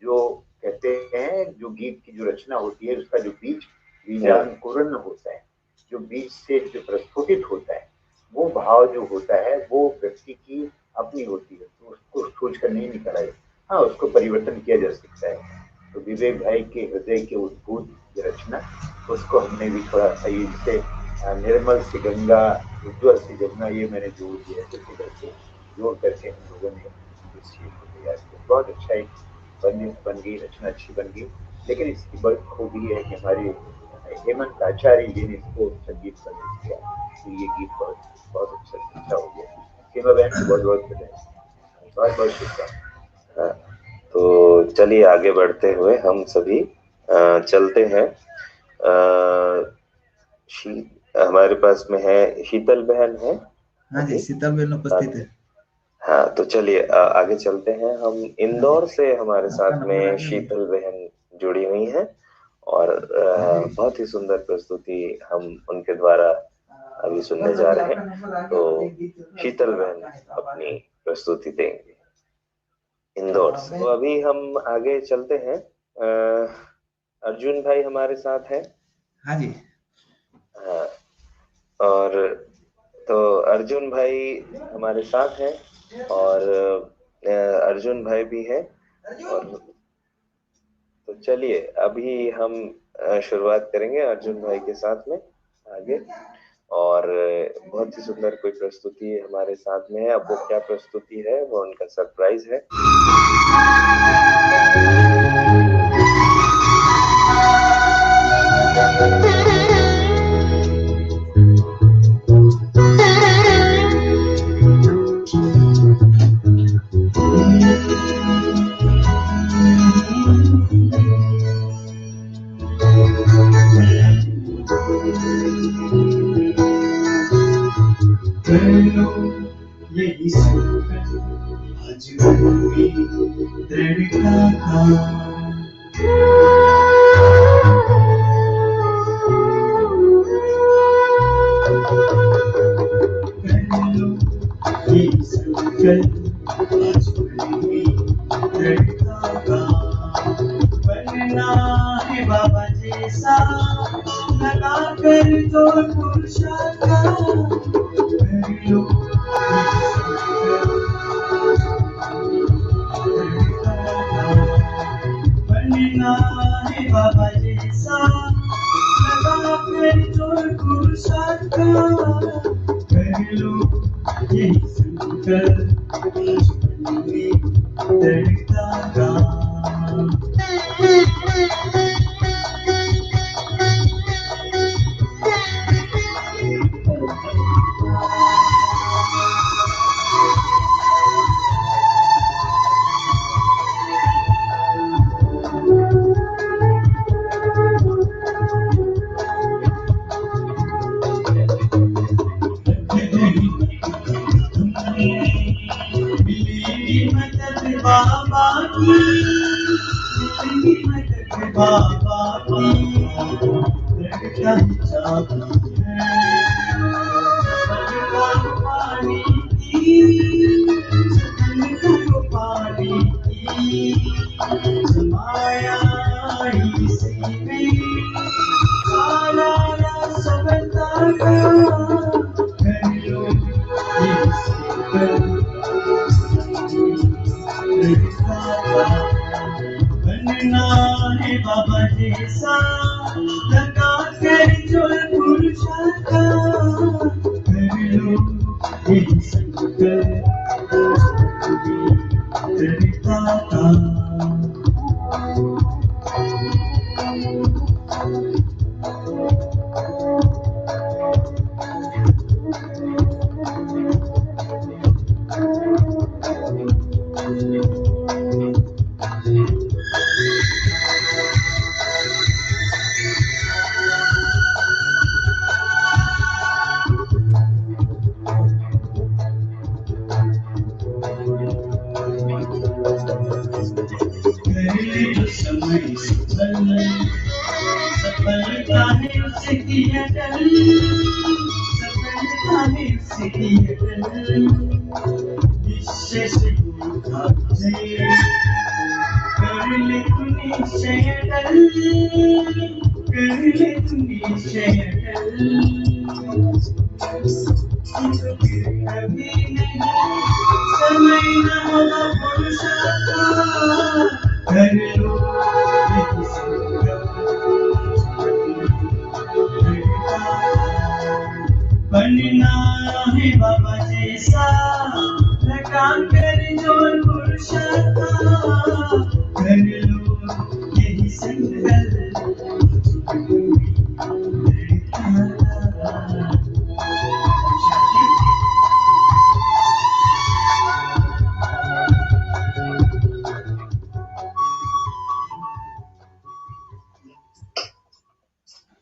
जो कहते हैं जो गीत की जो रचना होती है उसका जो बीजांकुरण होता है, जो बीज से जो प्रस्फुटित होता है, वो भाव जो होता है वो व्यक्ति की अपनी होती है, तो उसको सोच कर नहीं निकाला जाए। हाँ, उसको परिवर्तन किया जा सकता है। तो विवेक भाई के हृदय के उद्भूत रचना, उसको हमने भी थोड़ा सा ये जैसे निर्मल सी गंगा उज्ज्वल सी जमुना, ये मैंने जोड़ दिया है, तो करके जोड़ करके हम लोगों ने इस चीज को तैयार किया। बहुत अच्छा एक बन गई रचना, अच्छी बन गई। लेकिन इसकी बड़ी खूबी है कि हमारे हेमंत आचार्य जी ने इसको संगीत संगीत किया, तो ये गीत बहुत अच्छा हो गया। सीमा बहन को बहुत बहुत बधाई, बहुत बहुत शुभकामनाएं। तो चलिए आगे बढ़ते हुए हम सभी चलते हैं। हमारे पास में है शीतल बहन है। हाँ जी, शीतल बहन उपस्थित है। हाँ, तो चलिए आगे चलते हैं। हम इंदौर से हमारे साथ में शीतल बहन जुड़ी हुई हैं और बहुत ही सुंदर प्रस्तुति हम उनके द्वारा अभी सुनने जा रहे हैं। तो शीतल बहन अपनी प्रस्तुति देंगे इंदौर से। तो अभी हम आगे चलते हैं। अर्जुन भाई हमारे साथ हैं। हाँ जी। हाँ, और तो अर्जुन भाई हमारे साथ हैं और अर्जुन भाई भी हैं। और तो चलिए अभी हम शुरुआत करेंगे अर्जुन भाई के साथ में आगे। और बहुत ही सुंदर कोई प्रस्तुति हमारे साथ में है। अब वो क्या प्रस्तुति है वो उनका सरप्राइज है।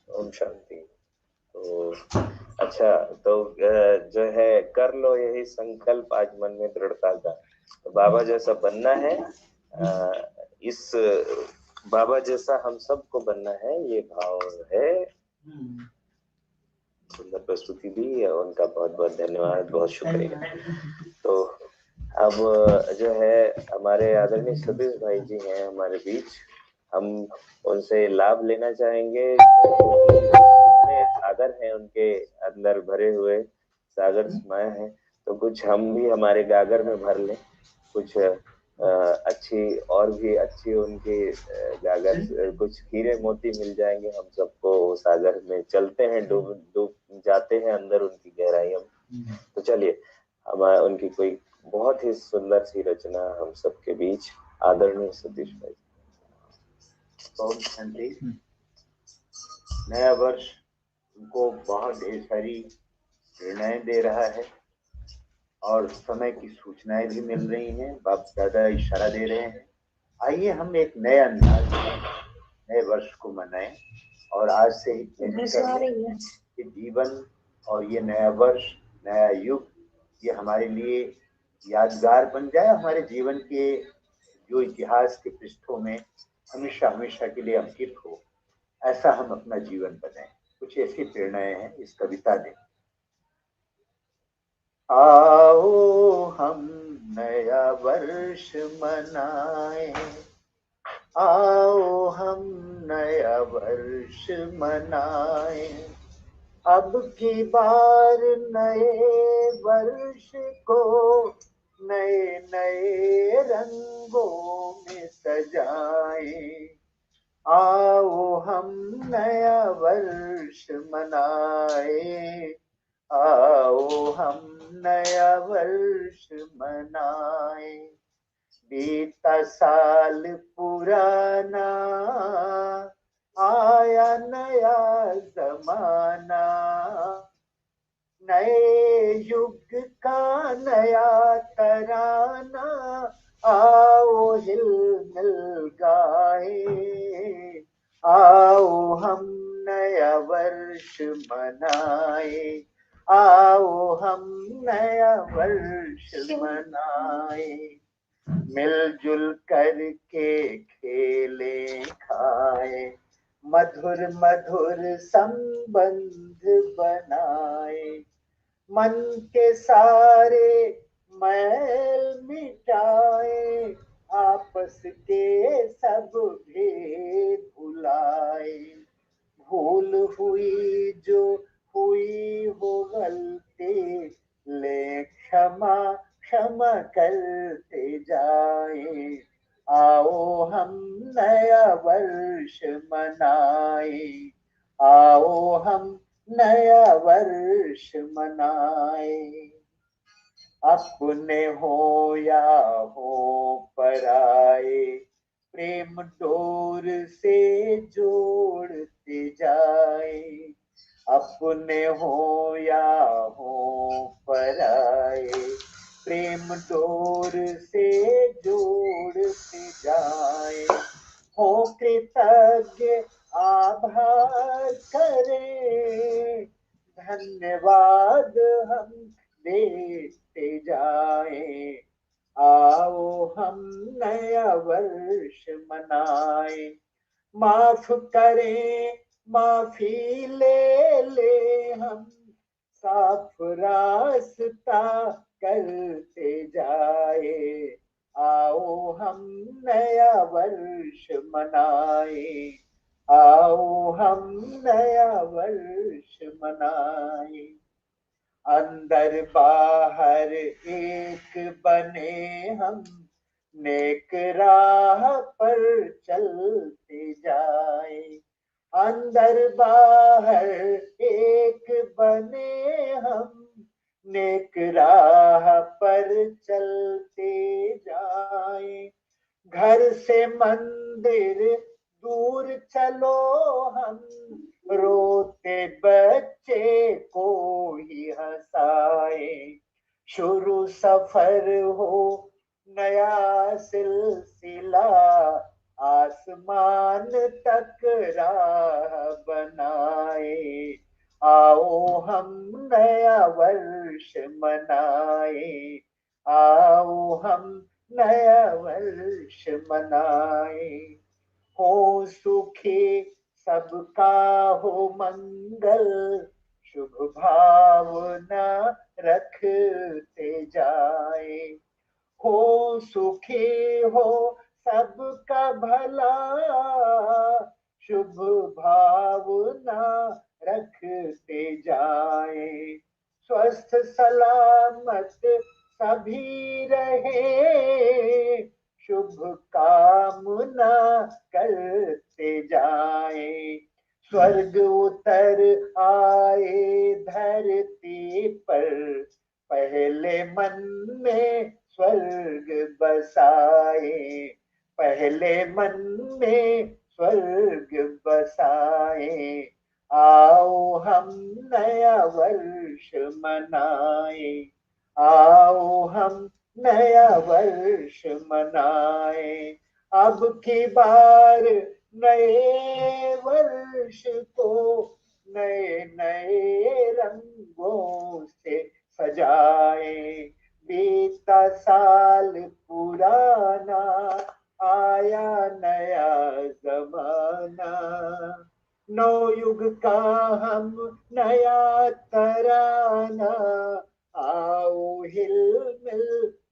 ओम शांति। तो अच्छा, तो जो है कर लो यही संकल्प आज मन में दृढ़ता का, तो बाबा जैसा बनना है। इस बाबा जैसा हम सबको बनना है, ये भाव है। सुंदर प्रस्तुति दी, उनका बहुत बहुत धन्यवाद, बहुत शुक्रिया। तो अब जो है हमारे आदरणीय सतीश भाई जी हैं हमारे बीच, हम उनसे लाभ लेना चाहेंगे। इतने सागर हैं उनके अंदर भरे हुए, सागर समाये हैं, तो कुछ हम भी हमारे गागर में भर लें, कुछ अच्छी और भी अच्छी उनकी गागर, कुछ हीरे मोती मिल जाएंगे हम सबको। सागर में चलते हैं, डूब जाते हैं अंदर उनकी गहराइयों में। तो चलिए हम उनकी कोई बहुत ही सुंदर सी रचना हम सबके बीच, आदरणीय सतीश भाई। ओम शांति। नया वर्ष उनको बहुत ढेर सारी प्रेरणाएं दे रहा है और समय की सूचनाएं भी मिल रही हैं, बाप दादा इशारा दे रहे हैं। आइए हम एक नए अंदाज में नए वर्ष को मनाएं और आज से ही कि जीवन और ये नया वर्ष, नया युग, ये हमारे लिए यादगार बन जाए, हमारे जीवन के जो इतिहास के पृष्ठों में हमेशा हमेशा के लिए अंकित हो, ऐसा हम अपना जीवन बनाएं। कुछ ऐसी प्रेरणाएं हैं इस कविता में। आओ हम नया वर्ष मनाएं, आओ हम नया वर्ष मनाएं, अब की बार नए वर्ष को नए नए रंगों में सजाएं। आओ हम नया वर्ष मनाएं, आओ हम नया वर्ष मनाएं। बीता साल पुराना, आया नया जमाना, नए युग का नया तराना, आओ हिल मिल गाए, आओ हम नया वर्ष मनाए, आओ हम नया वर्ष मनाए। मिलजुल करके खेले खाए, मधुर मधुर संबंध बनाए, मन के सारे मैल मिटाए, आपस के सब भेद भुलाए। भूल हुई जो हुई हो गलती, ले क्षमा क्षमा करते जाए, आओ हम नया वर्ष मनाए, आओ हम नया वर्ष मनाए। अपने हो या हो पराए, प्रेम डोर से जोड़ते जाए, अपने हो या हो पराए, प्रेम डोर से जोड़ते जाए। हो कृतज्ञ आभार करें, धन्यवाद हम देते जाए, आओ हम नया वर्ष मनाए। माफ करें माफी ले हम, साफ रास्ता करते जाए, आओ हम नया वर्ष मनाए, आओ हम नया वर्ष मनाए। अंदर बाहर एक बने हम, नेक राह पर चलते जाए, अंदर बाहर एक बने हम, नेक राह पर चलते जाए। घर से मंदिर दूर चलो हम, रोते बच्चे को ही हंसाए, शुरू सफर हो नया सिलसिला, आसमान तक राह बनाए, आओ हम नया वर्ष मनाए, आओ हम नया वर्ष मनाए। हो सुखी सबका हो मंगल, शुभ भावना रखते जाए। हो सुखी हो सबका भला, शुभ भावना रखते जाए। स्वस्थ सलामत सभी रहे, शुभ कामना करते जाए। स्वर्ग उतर आए धरती पर, पहले मन में स्वर्ग बसाए, पहले मन में स्वर्ग बसाए। आओ हम नया वर्ष मनाए, आओ हम नया वर्ष मनाए। अब की बार नए वर्ष को नए नए रंगों से सजाए। बीता साल पुराना, आया नया जमाना। नौ युग का हम नया तराना, आओ हिल मिल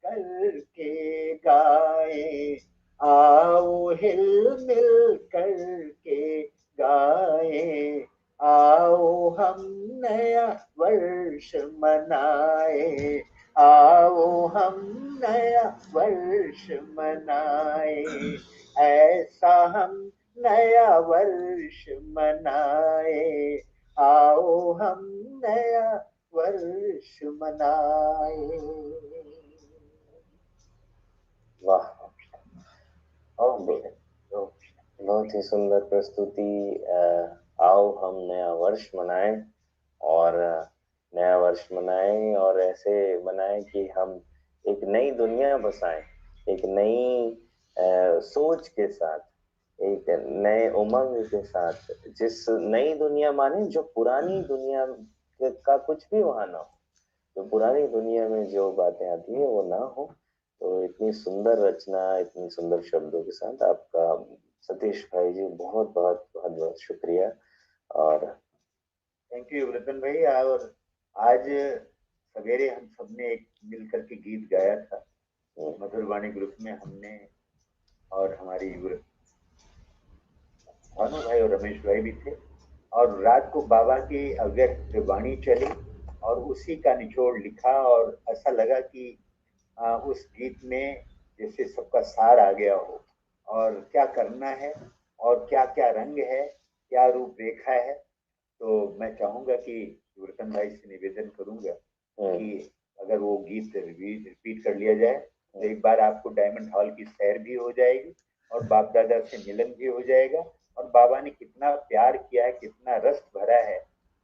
करके गाए, आओ हिल मिल करके गाए। आओ हम नया वर्ष मनाए, आओ हम नया वर्ष मनाए। ऐसा हम नया वर्ष मनाए, आओ हम नया वर्ष मनाए। वाह, बहुत ही सुंदर प्रस्तुति। आओ हम नया वर्ष मनाएं, और नया वर्ष मनाएं और ऐसे मनाएं कि हम एक नई दुनिया बसाएं, एक नई सोच के साथ, एक नए उमंग के साथ। जिस नई दुनिया माने जो पुरानी दुनिया का कुछ भी वहां ना हो, तो पुरानी दुनिया में जो बातें आती है वो ना हो। तो इतनी सुंदर रचना, इतनी सुंदर शब्दों के साथ आपका सतीश भाई जी बहुत बहुत बहुत बहुत शुक्रिया। और थैंक यू रतन भाई। और आज सवेरे हम सबने एक मिल करके गीत गाया था मधुरवाणी ग्रुप में, हमने और हमारी भानु भाई और रमेश भाई भी थे। और रात को बाबा की अव्यक्त वाणी चली और उसी का निचोड़ लिखा, और ऐसा लगा कि उस गीत में जैसे सबका सार आ गया हो, और क्या करना है और क्या क्या रंग है, क्या रूपरेखा है। तो मैं चाहूंगा कि रतन भाई से निवेदन करूंगा कि अगर वो गीत रिपीट कर लिया जाए तो एक बार आपको डायमंड हॉल की सैर भी हो जाएगी और बाप दादा से मिलन भी हो जाएगा, और बाबा ने कितना प्यार किया है, कितना रस भरा है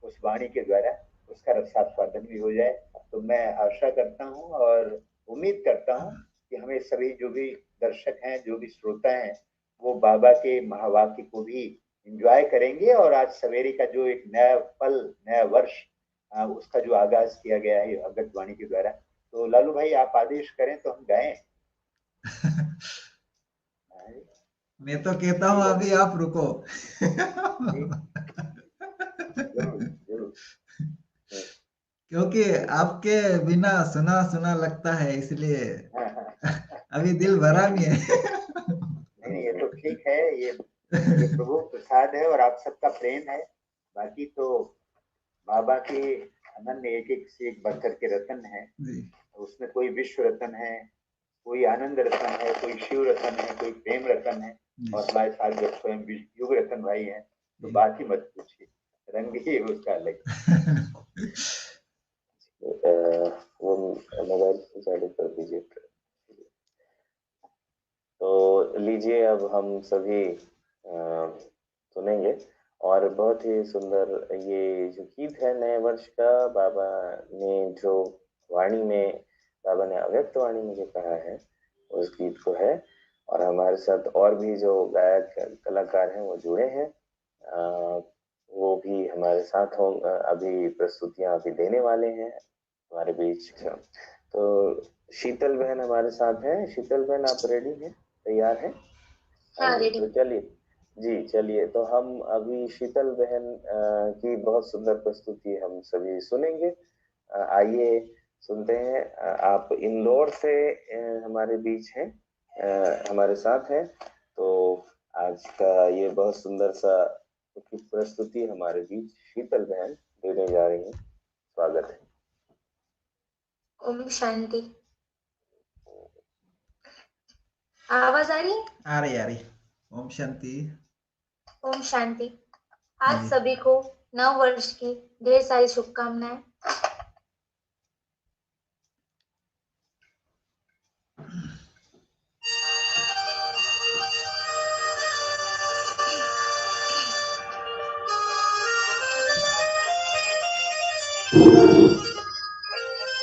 उस वाणी के द्वारा, उसका रसास्वादन भी हो जाए। तो मैं आशा करता हूँ और उम्मीद करता हूँ कि हमें सभी जो भी दर्शक हैं, जो भी श्रोता हैं, वो बाबा के महावाक्य को भी एंजॉय करेंगे। और आज सवेरे का जो एक नया पल, नया वर्ष, उसका जो आगाज किया गया है अव्यक्त वाणी के द्वारा, तो लालू भाई आप आदेश करें तो हम गाएं। मैं तो कहता हूँ अभी आप रुको। जरूर जरूर। क्योंकि आपके बिना सुना सुना लगता है, इसलिए अभी दिल भरा नहीं है। नहीं, ये तो ठीक है, ये प्रभु प्रसाद है और आप सबका प्रेम है। बाकी तो बाबा के अनन्य एक एक से एक बढ़ करके रतन है, उसमें कोई विश्व रतन है, कोई आनंद रतन है, कोई शिव रतन है, कोई प्रेम रतन है, और हमारे साथ जब स्वयं युग रतन भाई हैं, तो बात ही मत पूछिए, रंग ही उसका अलग। वो मोबाइल चालू कर दीजिए। तो लीजिए, अब हम सभी सुनेंगे। और बहुत ही सुंदर ये जो गीत है नए वर्ष का, बाबा ने जो वाणी में, बाबा ने अव्यक्त वाणी में जो कहा है उस गीत को है। और हमारे साथ और भी जो गायक कलाकार हैं वो जुड़े हैं। वो भी हमारे साथ हों, अभी प्रस्तुतियां अभी देने वाले हैं हमारे बीच। तो शीतल बहन हमारे साथ हैं। शीतल बहन, आप रेडी हैं, तैयार हैं? हाँ, जी, रेडी। तो चलिए जी, चलिए तो हम अभी शीतल बहन की बहुत सुंदर प्रस्तुति हम सभी सुनेंगे। आइए सुनते हैं। आप इंदौर से हमारे बीच हैं, हमारे साथ हैं। तो आज का ये बहुत सुंदर सा की प्रस्तुति हमारे बीच शीतल बहन देने जा रही हैं। स्वागत है। ओम शांति। आवाज आ रही है? आ रही। ओम शांति। ओम शांति। हाँ आज जी। सभी को नव वर्ष की ढेर सारी शुभकामनाएं।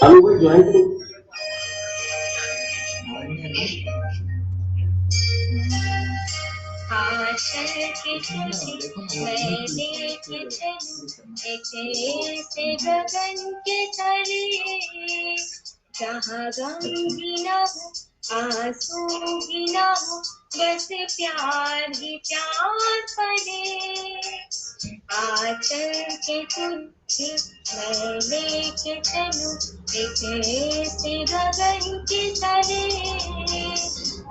अभी कोई ज्वाइन आशा के तुझे मैं लेके चलूं एक ऐसे गगन के तले, जहाँ गम भी न हो आंसू भी न हो, बस प्यार ही प्यार पले। आचल के तुझे मैं लेके चलूं एक ऐसे गगन के तले,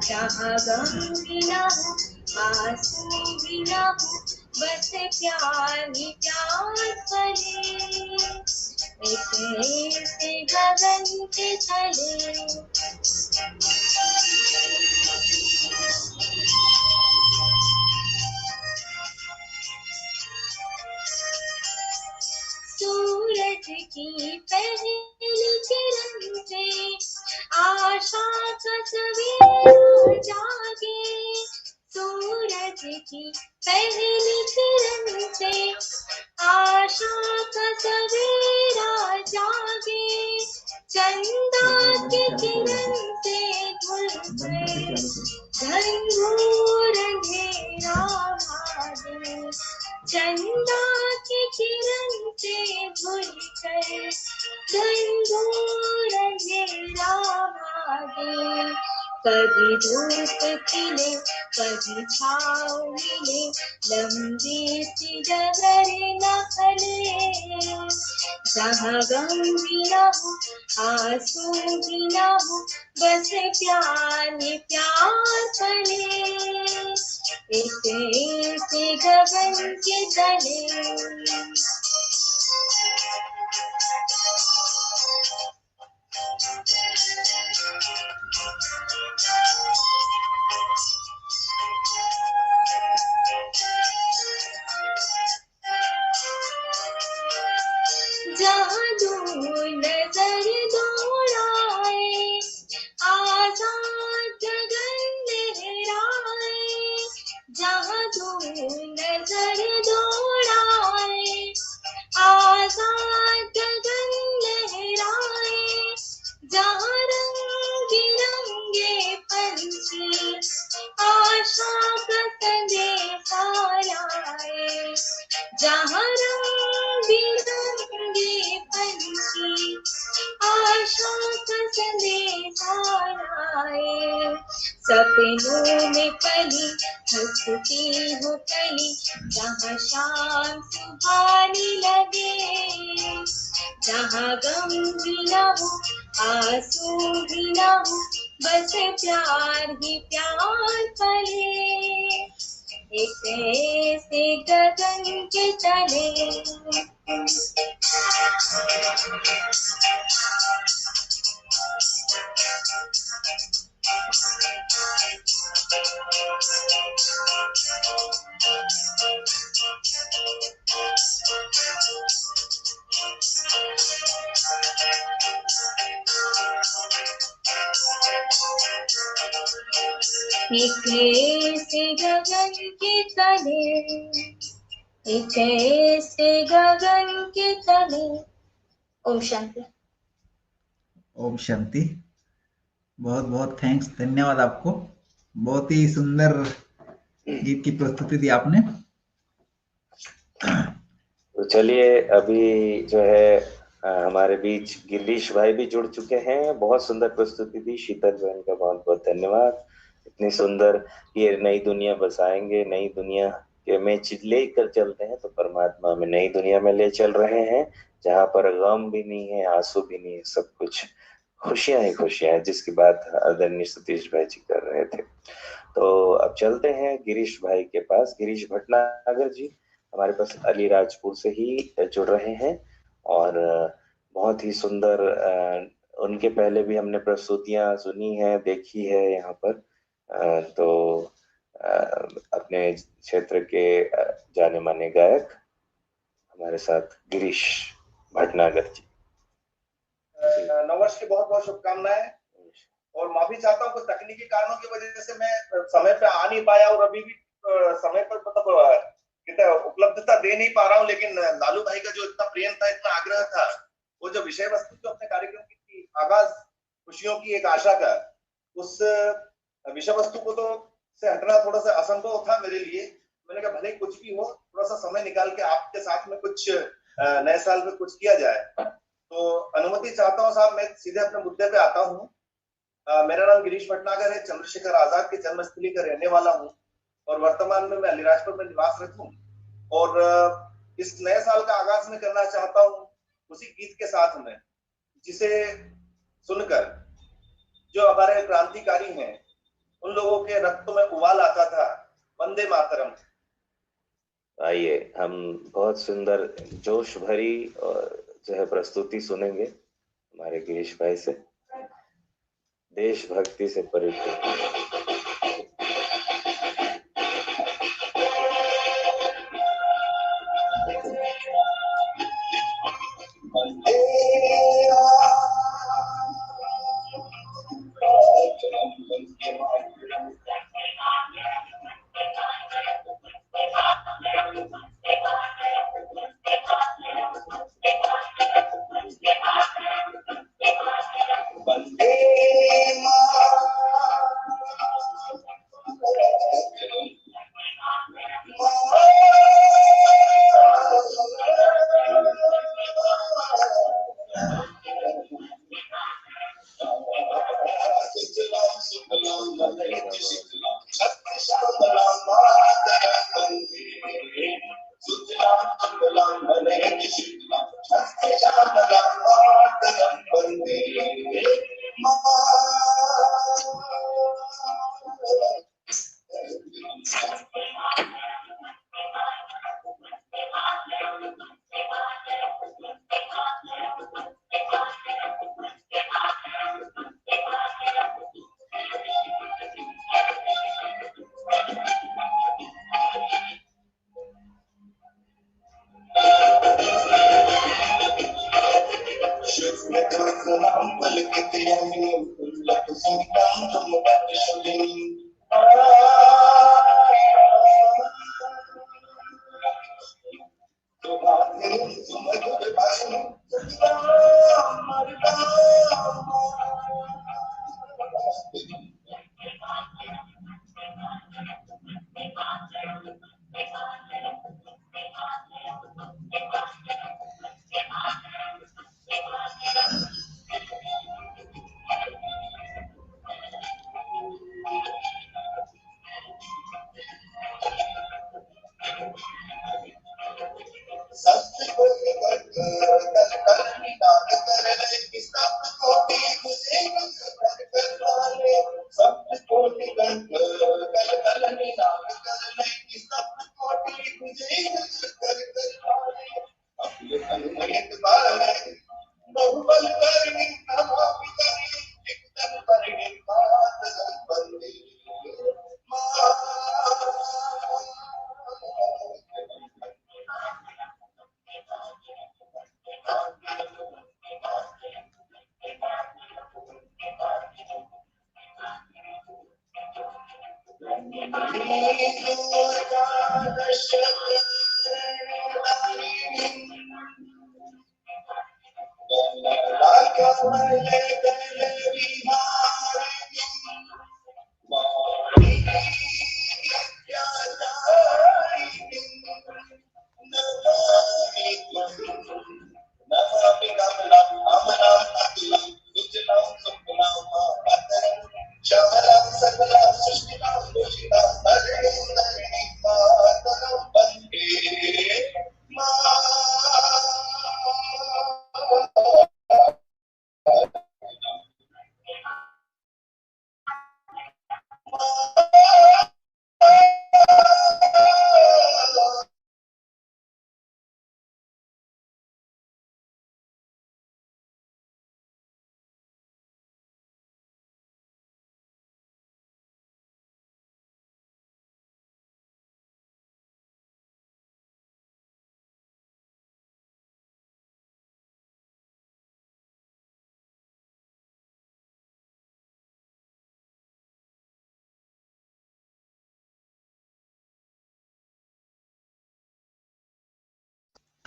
जहाँ गम भी न हो आंसू भी न हो, बस प्यार ही प्यार पले। एक ऐसे गगन के तले। सूरज की पहली किरण से आशा का सवेरा जागे, सूरज की पहली किरण से आशा का सवेरा जागे, चंदा की किरण से धुल गए घनघोर अंधेरा भागे, चंदा की किरण से धुल गए घनघोर अंधेरा भागे। कभी धूप खिले कभी छाँव मिले, लंबी सी डगर न फले, जहाँ गम भी न हो आंसू भी न हो, बस प्यार ही प्यार पले। एक ऐसे गगन के तले। जहाँ दूर नजर दौड़ाए आजाद गगन लहराए, जहाँ दूर नजर दौड़ाए आजाद गगन लहराए, जहाँ रंग बिरंगे पंछी आशा का संदेशा लाए, जहाँ रंग बिरंगे पंछी आशा का संदेशा लाए। सपनों में पली हंसती हो कली, जहाँ शाम सुहानी लगे, जहाँ गम भी न हो आंसू भी न हो, बस प्यार ही प्यार पले। एक ऐसे गगन के तले। एक ऐसे गगन के तले, एक ऐसे गगन के तले। ओम शांति। ओम शांति। बहुत बहुत थैंक्स, धन्यवाद आपको। बहुत ही सुंदर गीत की प्रस्तुति दी आपने। चलिए अभी जो है हमारे बीच गिरीश भाई भी जुड़ चुके हैं। बहुत सुंदर प्रस्तुति थी शीतल बहन का, बहुत बहुत धन्यवाद। इतनी सुंदर ये नई दुनिया बसाएंगे, नई दुनिया के में लेकर चलते हैं तो परमात्मा में नई दुनिया में ले चल रहे हैं, जहाँ पर गम भी नहीं है, आंसू भी नहीं है, सब कुछ खुशियां ही खुशियां हैं, जिसकी बात आदरणीय सतीश भाई जी कर रहे थे। तो अब चलते हैं गिरीश भाई के पास। गिरीश भटनागर जी हमारे पास अलीराजपुर से ही जुड़ रहे हैं और बहुत ही सुंदर उनके पहले भी हमने प्रस्तुतियां सुनी है, देखी है यहाँ पर। तो अपने क्षेत्र के जाने माने गायक हमारे साथ गिरीश भटनागर जी। नववर्ष की बहुत बहुत शुभकामनाएं और माफी चाहता हूँ कुछ तकनीकी कारणों की वजह से मैं समय पे आ नहीं पाया और अभी भी समय पर मतलब उपलब्धता दे नहीं पा रहा हूँ। लेकिन लालू भाई का जो इतना प्रेम था, इतना आग्रह था, वो जो विषय वस्तु जो अपने कार्यक्रम की आगाज खुशियों की एक आशा का, उस विषय वस्तु को तो से हटना थोड़ा सा असंभव था मेरे लिए। मैंने कहा भले कुछ भी हो, थोड़ा सा समय निकाल के आपके साथ में कुछ नए साल में कुछ किया जाए। तो अनुमति चाहता हूँ साहब, मैं सीधे अपने मुद्दे पे आता हूँ। मेरा नाम गिरीश भटनागर है, चंद्रशेखर आजाद के जन्मस्थली का रहने वाला हूँ और वर्तमान में मैं अलीराजपुर में निवासरत हूँ। और इस नए साल का आगाज में करना चाहता हूँ उसी गीत के साथ में, जिसे सुनकर जो हमारे क्रांतिकारी हैं उन लोगों के रक्तों में उबाल आता था, वंदे मातरम। आइए हम बहुत सुंदर जोश भरी और जो है प्रस्तुति सुनेंगे हमारे गिरीश भाई से, देशभक्ति से परिपूर्ण।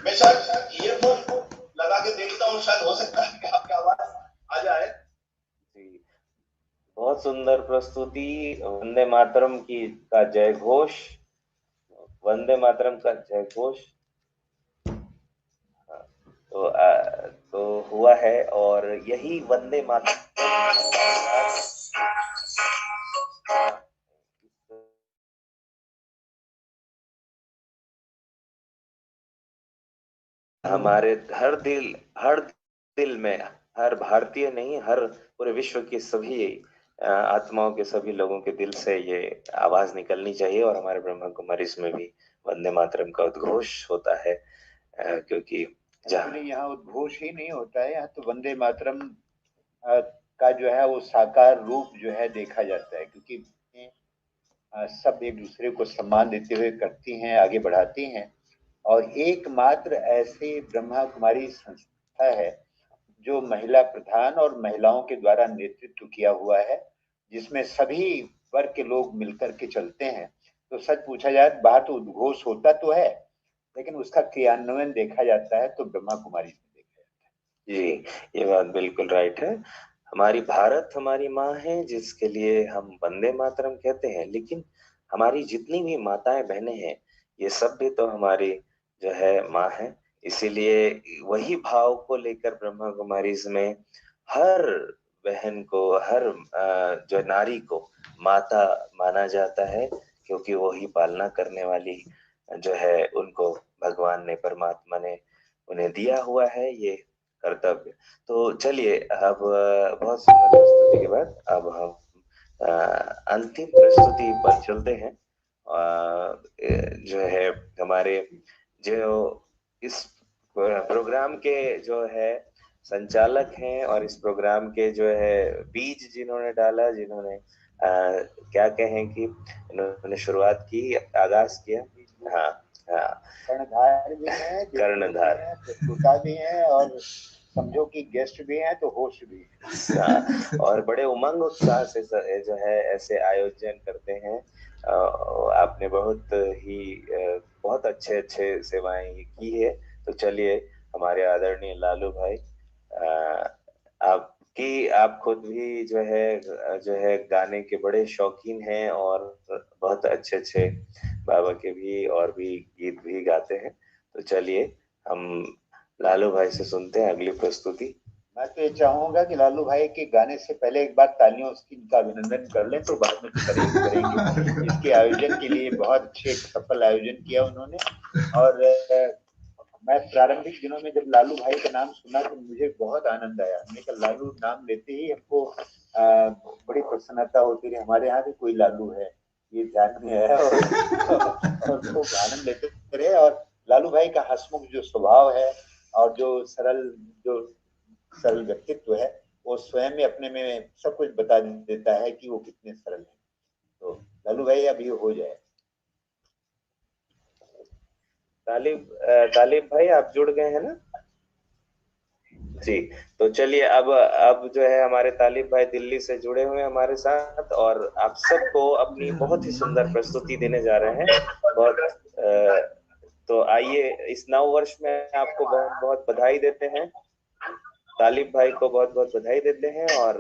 मैं शायद ईयरफोन लगा के देखता हूँ, शायद हो सकता है कि आपकी आवाज आ जाए। जी, बहुत सुंदर प्रस्तुति। वंदे मातरम की का जय घोष, वंदे मातरम का जय घोष। हाँ, तो हुआ है, और यही वंदे मातरम हमारे हर दिल में, हर भारतीय नहीं, हर पूरे विश्व के सभी आत्माओं के, सभी लोगों के दिल से ये आवाज निकलनी चाहिए। और हमारे ब्रह्मा कुमारी इसमें भी वंदे मातरम का उद्घोष होता है, क्योंकि यहाँ उद्घोष ही नहीं होता है, यहाँ तो वंदे मातरम का जो है वो साकार रूप जो है देखा जाता है, क्योंकि सब एक दूसरे को सम्मान देते हुए करती हैं, आगे बढ़ाती हैं। और एकमात्र ऐसे ब्रह्मा कुमारी संस्था है जो महिला प्रधान और महिलाओं के द्वारा नेतृत्व किया हुआ है, जिसमें सभी वर्ग के लोग मिलकर के चलते हैं। तो सच पूछा जाए, बाहर तो उद्घोष होता तो है, लेकिन उसका क्रियान्वयन देखा जाता है तो ब्रह्मा कुमारी में देखा जाता है। जी, ये बात बिल्कुल राइट है। हमारी भारत हमारी माँ है, जिसके लिए हम वंदे मातरम कहते हैं, लेकिन हमारी जितनी भी माताएं बहनें हैं, ये सब भी तो हमारी जो है माँ है। इसीलिए वही भाव को लेकर ब्रह्मा कुमारी में हर बहन को, हर जो नारी को माता माना जाता है, क्योंकि वही पालना करने वाली जो है, उनको भगवान ने, परमात्मा ने उन्हें दिया हुआ है ये कर्तव्य। तो चलिए, अब बहुत सुंदर प्रस्तुति के बाद अब हम अंतिम प्रस्तुति पर चलते हैं। जो है हमारे जो इस प्रोग्राम के जो है संचालक हैं, और इस प्रोग्राम के जो है बीज जिन्होंने डाला, जिन्होंने क्या कहें कि इन्होंने शुरुआत की, आगाज किया। हाँ हाँ, कर्णधार भी हैं, कर्णधार, प्रस्तुता भी हैं, और समझो कि गेस्ट भी हैं तो होस्ट भी हैं। और बड़े उमंग उत्साह से जो है ऐसे आयोजन करते हैं। आपने बहुत अच्छे अच्छे सेवाएं की है। तो चलिए, हमारे आदरणीय लालू भाई, आप खुद भी जो है गाने के बड़े शौकीन हैं, और बहुत अच्छे अच्छे बाबा के भी और भी गीत भी गाते हैं। तो चलिए, हम लालू भाई से सुनते हैं अगली प्रस्तुति। मैं तो ये चाहूंगा कि लालू भाई के गाने से पहले एक बार तालियों से इनका अभिनंदन कर लें, तो बाद में करेंगे। इसके आयोजन के लिए बहुत अच्छे सफल आयोजन किया उन्होंने। और मैं प्रारंभिक दिनों में जब लालू भाई का नाम सुना तो मुझे बहुत आनंद आया। हमने कहा लालू नाम लेते ही हमको बड़ी प्रसन्नता होती रही, हमारे यहाँ भी कोई लालू है, ये ध्यान में है। और खूब आनंद लेते रहे। और लालू भाई का हंसमुख जो स्वभाव है और जो सरल व्यक्तित्व है, वो स्वयं में अपने में सब कुछ बता देता है कि वो कितने सरल है। तो लालू भाई अभी हो जाए। तालिब भाई, आप जुड़ गए हैं ना जी? तो चलिए, अब जो है हमारे तालिब भाई दिल्ली से जुड़े हुए हैं हमारे साथ, और आप सबको अपनी बहुत ही सुंदर प्रस्तुति देने जा रहे हैं। तो आइए, इस नव वर्ष में आपको बहुत बहुत बधाई देते हैं। तालिब भाई को बहुत बहुत बधाई देते हैं, और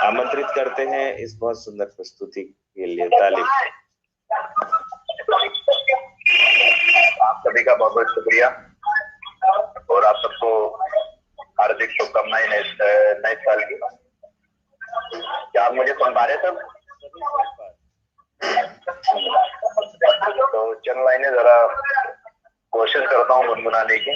आमंत्रित करते हैं इस बहुत सुंदर प्रस्तुति के लिए। तालिब, आप सभी का बहुत बहुत शुक्रिया, और आप सबको हार्दिक शुभकामनाएं नए साल की। क्या आप मुझे सुन पा रहे सब? तो चैनल लाइने जरा कोशिश करता हूँ गुनगुनाने की।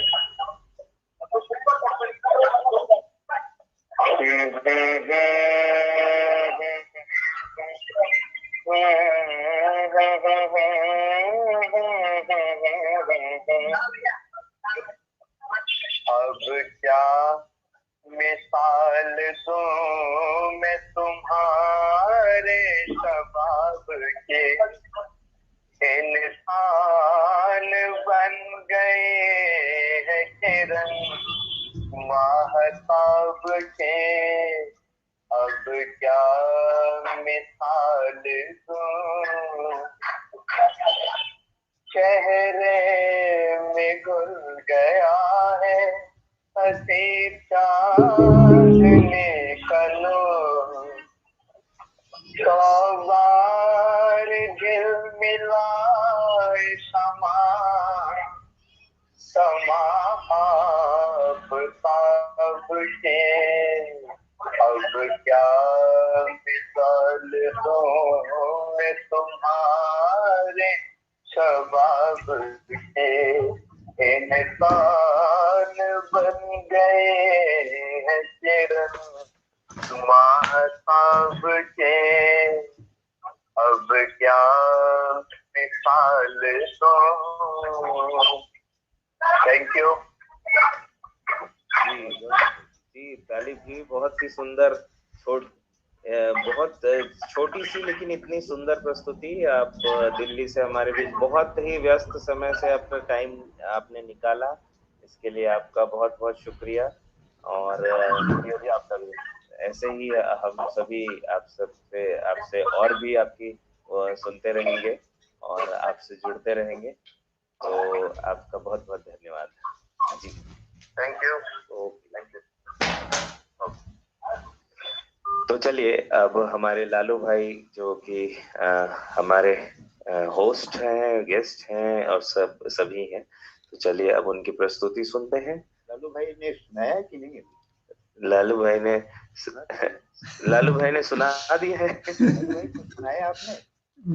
अब क्या मिसाल दूं मैं तुम्हारे शबाब के, इंसान बन गए हैं किरण महताब के। अब क्या मिसाल दूं, चेहरे में गुल गया है हसी चांदनी कलो बार दिल मिलाए समा आप साब के अब क्या मिसाल हो मैं तुम्हारे शबाब के इंसान बन गए हैं किरण साब के अब क्या मिसाल हो। थैंक यू जी तालिब जी, बहुत ही सुंदर बहुत छोटी सी लेकिन इतनी सुंदर प्रस्तुति। आप दिल्ली से हमारे बीच बहुत ही व्यस्त समय से अपना टाइम आपने निकाला, इसके लिए आपका बहुत बहुत शुक्रिया। और आपका भी ऐसे ही हम सभी आपसे और भी आपकी सुनते रहेंगे और आपसे जुड़ते रहेंगे, तो आपका बहुत बहुत धन्यवाद जी। Thank you. Thank you. तो चलिए अब हमारे लालू भाई जो कि हमारे होस्ट हैं, गेस्ट हैं और सभी हैं, तो चलिए अब उनकी प्रस्तुति सुनते हैं। लालू भाई ने सुनाया कि नहीं? लालू भाई ने सुना दिया है। सुनाया आपने?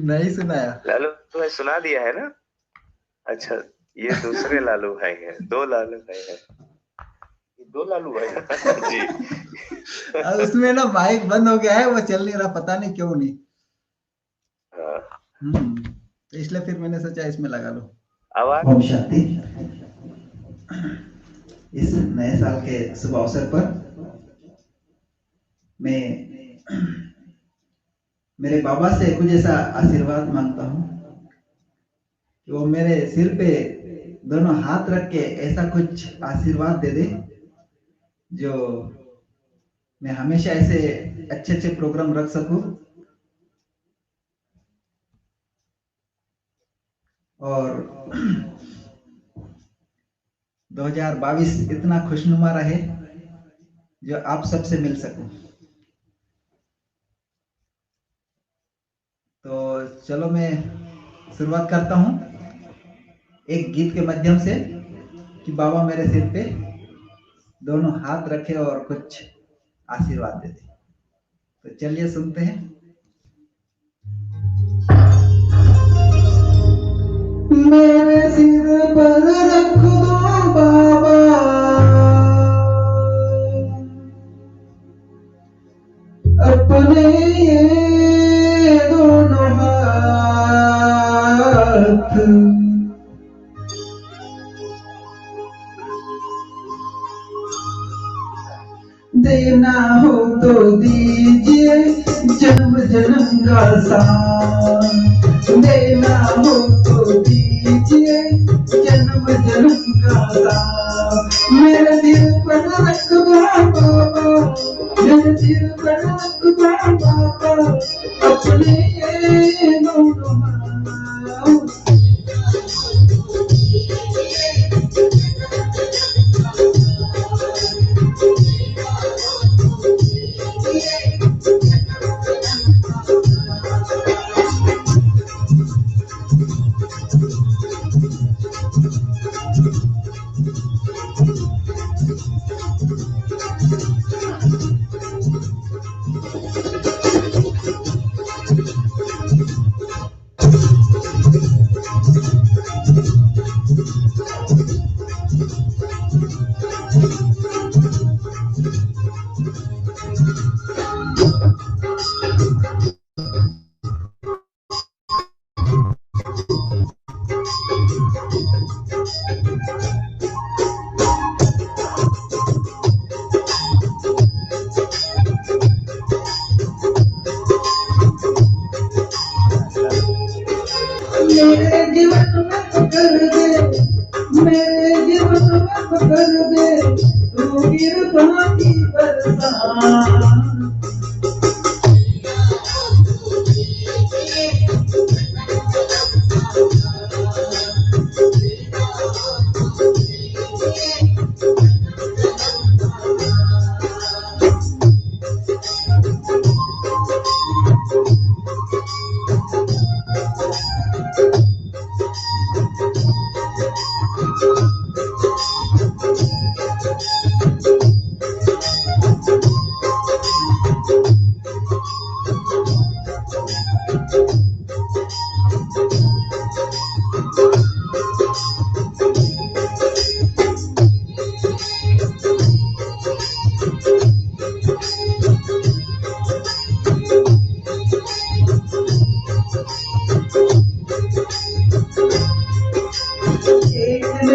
नहीं सुनाया। लालू भाई सुना दिया है ना? अच्छा, ये दूसरे लालू भाई हैं, दो लालू भाई हैं। दो लालू भाई जी। उसमें ना माइक बंद हो गया है, वो चल नहीं रहा, पता नहीं क्यों नहीं। तो इसलिए फिर मैंने सोचा इसमें लगा लो। आवाज। ओम शांति। इस नए साल के शुभ अवसर पर मैं मेरे बाबा से कुछ ऐसा आशीर्वाद मांगता हूँ कि वो मेरे सिर पे दोनों हाथ रख के ऐसा कुछ आशीर्वाद दे दे जो मैं हमेशा ऐसे अच्छे अच्छे प्रोग्राम रख सकूं और 2022 इतना खुशनुमा रहे जो आप सबसे मिल सकूं। तो चलो मैं शुरुआत करता हूं एक गीत के माध्यम से कि बाबा मेरे सिर पे दोनों हाथ रखे और कुछ आशीर्वाद दे दे। तो चलिए सुनते हैं। मेरे सिर पर रख दो बाबा अपने ये दोनों हाथ, देना हो तो दीजिए जन्म जन्म का साथ, देना हो तो दीजिए जन्म जन्म का साथ। मेरे दिल पर रख दो बाबा, मेरे दिल पर रख दो बाबा अपने ये दोनों हाथ।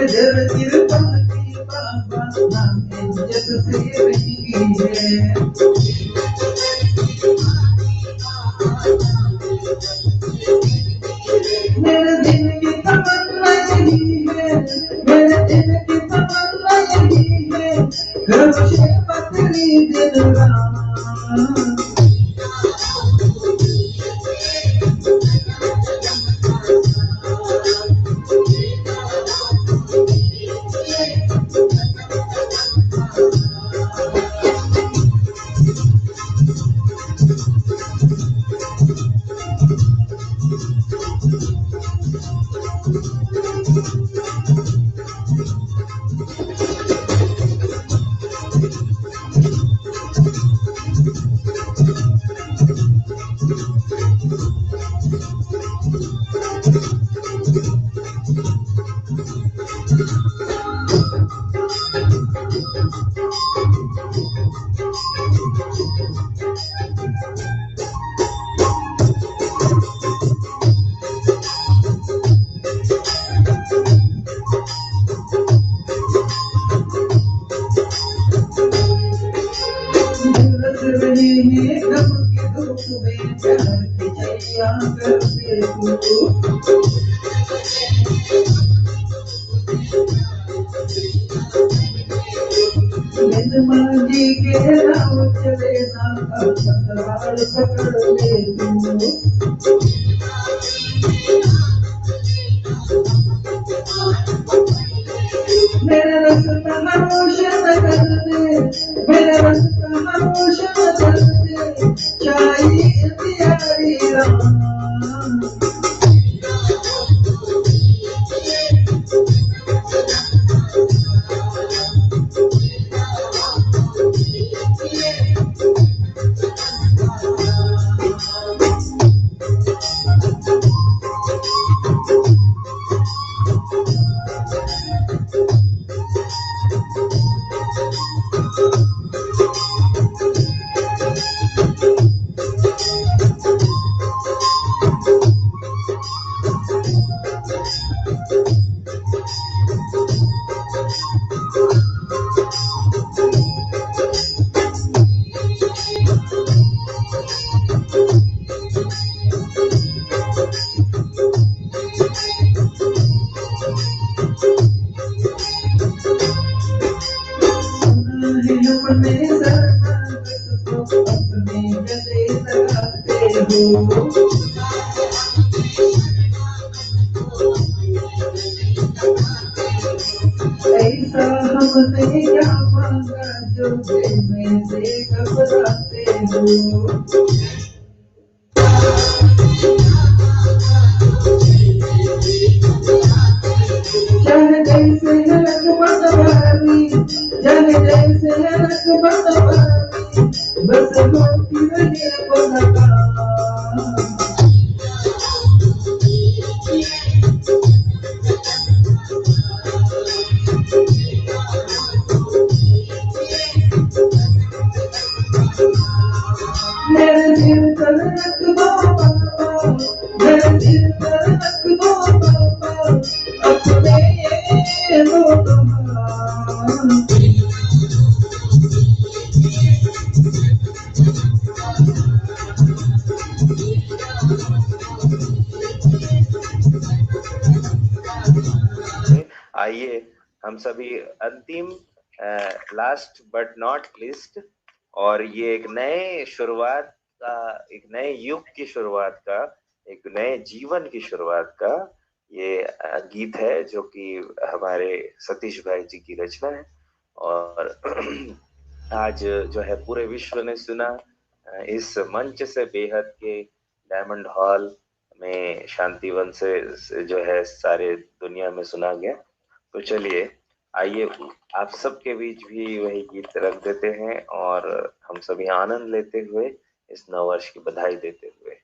जर कृपा की बाबा नाम इज्जत से महंगी है। मेरे दिल की तमन्ना यही है, मेरे दिल की तमन्ना यही है, रक्षे पत्नी दिन रात। झुलस रहे हैं गम के धूप में, प्यार की छैया करते तू। मांझी के नाव चले ना, पतवार पकड़ ले तू। मेरा रास्ता रोशन कर दे, मेरा रास्ता रोशन कर दे, चाहिए प्यारी राम। अपने शरणागत को अपने गले लगाते हो। ऐसा हमने क्या मांगा जो देने से घबराते हो। चाहे जैसे है रकबत भारी, चाहे जैसे है रकबत भारी, बस होती रहे मुलाकात। मेरे दिल पर रख दो बाबा, मेरे दिल पर रख दो बाबा, अपने लोग आइए हम सभी अंतिम लास्ट बट नॉट लीस्ट, और ये एक नए शुरुआत का, एक नए युग की शुरुआत का, एक नए जीवन की शुरुआत का ये गीत है जो कि हमारे सतीश भाई जी की रचना है। और आज जो है पूरे विश्व ने सुना, इस मंच से बेहद के डायमंड हॉल में शांतिवन से जो है सारे दुनिया में सुना गया। तो चलिए आइए आप सबके बीच भी वही गीत रख देते हैं और हम सभी आनंद लेते हुए इस नववर्ष की बधाई देते हुए।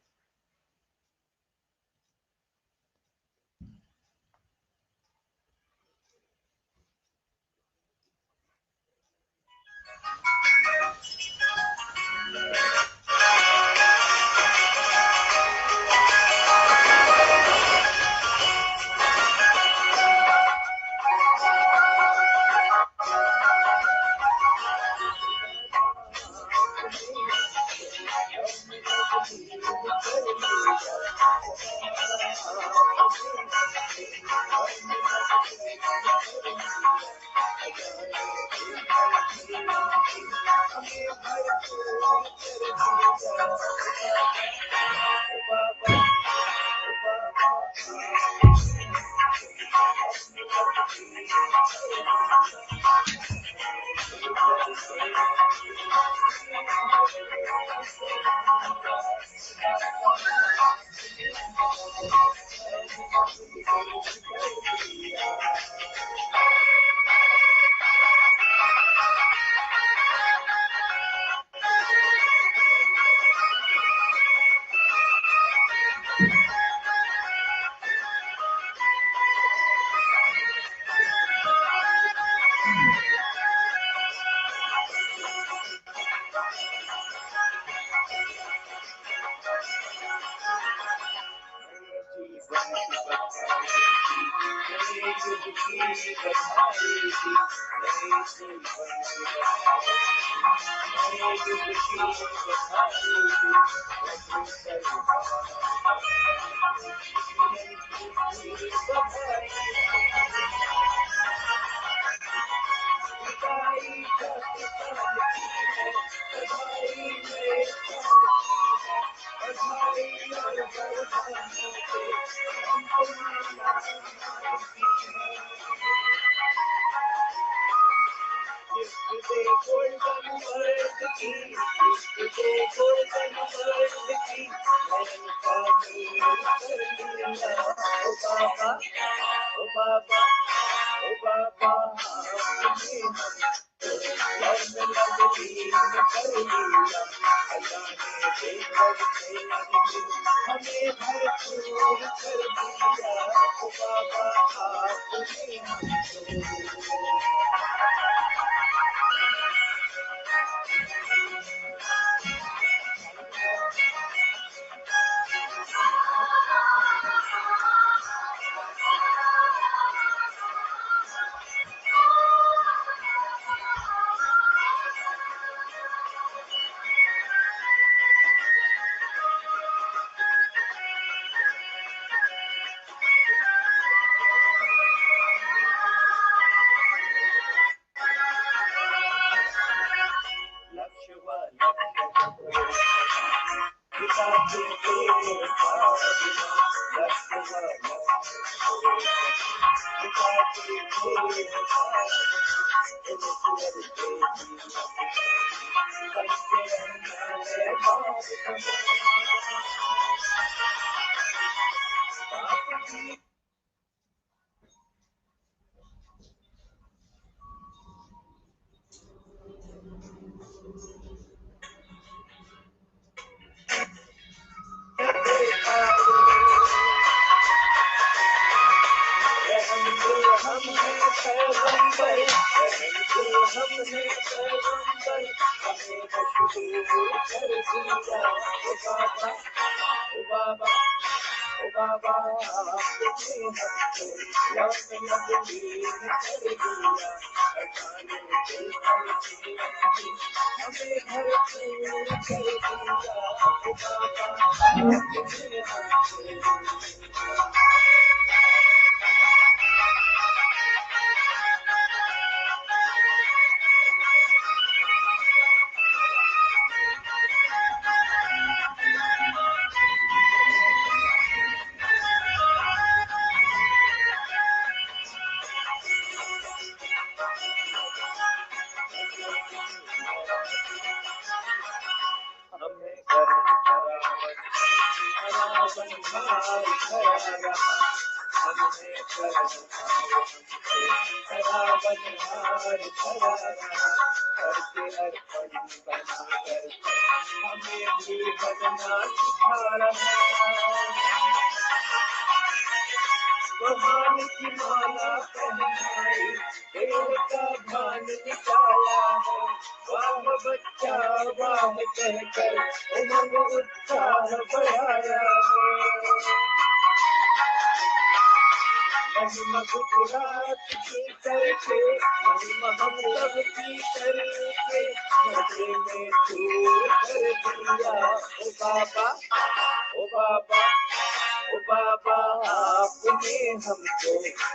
ओ बाबा आपने हमको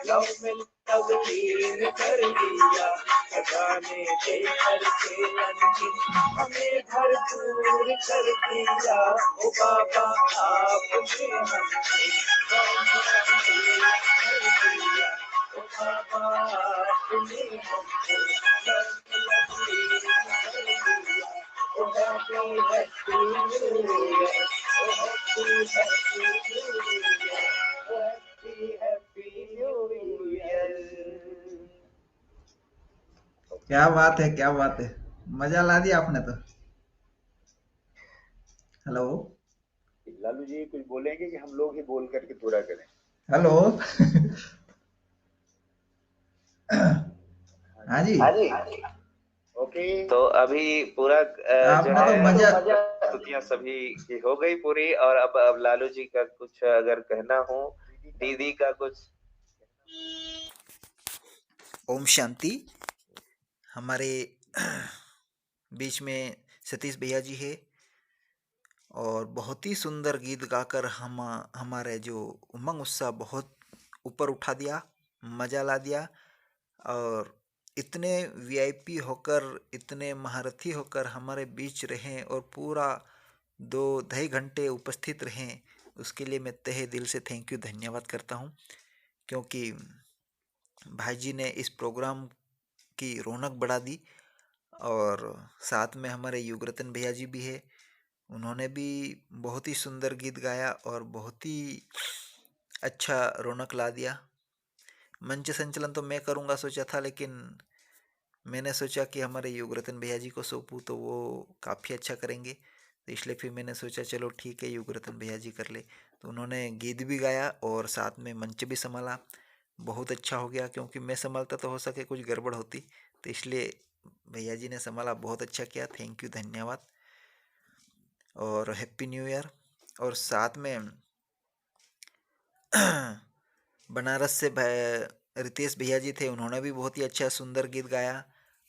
लव में तब्दील कर दिया, खजाने दे करके अंतिम हमें भरपूर कर दिया। ओ बाबा आपने हमको लव में तब्दील कर दिया, ओ बाबा आपने हमको लव में तब्दील कर दिया। ओ हैप्पी न्यू ईयर, ओ हैप्पी न्यू ईयर, ओ हैप्पी न्यू ईयर। क्या बात है, क्या बात है, मजा ला दिया आपने तो। हेलो लालू जी कुछ बोलेंगे कि हम लोग ही बोल करके पूरा करें? हेलो हाँ जी, ओके। तो अभी पूरा जो आपने तो है मजा स्तुतियां सभी की हो गई पूरी, और अब लालू जी का कुछ अगर कहना हो, दीदी का कुछ। ओम शांति। हमारे बीच में सतीश भैया जी है और बहुत ही सुंदर गीत गाकर हमारे जो उमंग उत्साह बहुत ऊपर उठा दिया, मज़ा ला दिया। और इतने वीआईपी होकर, इतने महारथी होकर हमारे बीच रहें और पूरा 2 ढाई घंटे उपस्थित रहें, उसके लिए मैं तहे दिल से थैंक यू, धन्यवाद करता हूँ। क्योंकि भाई जी ने इस प्रोग्राम की रौनक बढ़ा दी। और साथ में हमारे युगरतन भैया जी भी है, उन्होंने भी बहुत ही सुंदर गीत गाया और बहुत ही अच्छा रौनक ला दिया। मंच संचलन तो मैं करूँगा सोचा था, लेकिन मैंने सोचा कि हमारे युगरतन भैया जी को सौंपूँ तो वो काफ़ी अच्छा करेंगे, तो इसलिए फिर मैंने सोचा चलो ठीक है युगरतन भैया जी कर ले। तो उन्होंने गीत भी गाया और साथ में मंच भी संभाला, बहुत अच्छा हो गया। क्योंकि मैं संभालता तो हो सके कुछ गड़बड़ होती, तो इसलिए भैया जी ने संभाला, बहुत अच्छा किया, थैंक यू, धन्यवाद और हैप्पी न्यू ईयर। और साथ में बनारस से रितेश भैया जी थे, उन्होंने भी बहुत ही अच्छा सुंदर गीत गाया।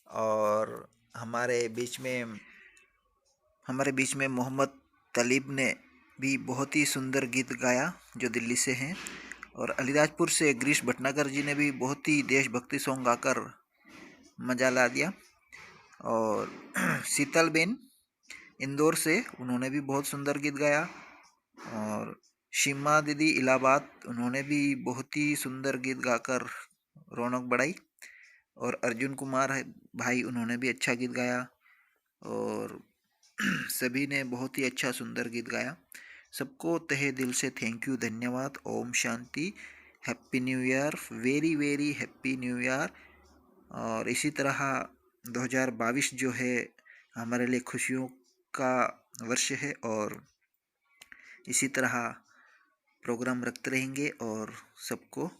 और हमारे बीच में मोहम्मद तलीब ने भी बहुत ही सुंदर गीत गाया, जो दिल्ली से हैं। और अलीराजपुर से ग्रीश भटनागर जी ने भी बहुत ही देशभक्ति सॉन्ग गाकर मजा ला दिया। और शीतल बेन इंदौर से, उन्होंने भी बहुत सुंदर गीत गाया। और शिमा दीदी इलाहाबाद, उन्होंने भी बहुत ही सुंदर गीत गाकर रौनक बढ़ाई। और अर्जुन कुमार भाई, उन्होंने भी अच्छा गीत गाया। और सभी ने बहुत ही अच्छा सुंदर गीत गाया। सबको तहे दिल से थैंक यू, धन्यवाद। ओम शांति, happy new year, very very happy new year. और इसी तरह 2022 जो है हमारे लिए खुशियों का वर्ष है, और इसी तरह प्रोग्राम रखते रहेंगे और सबको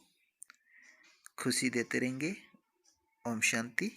खुशी देते रहेंगे। ओम शांति।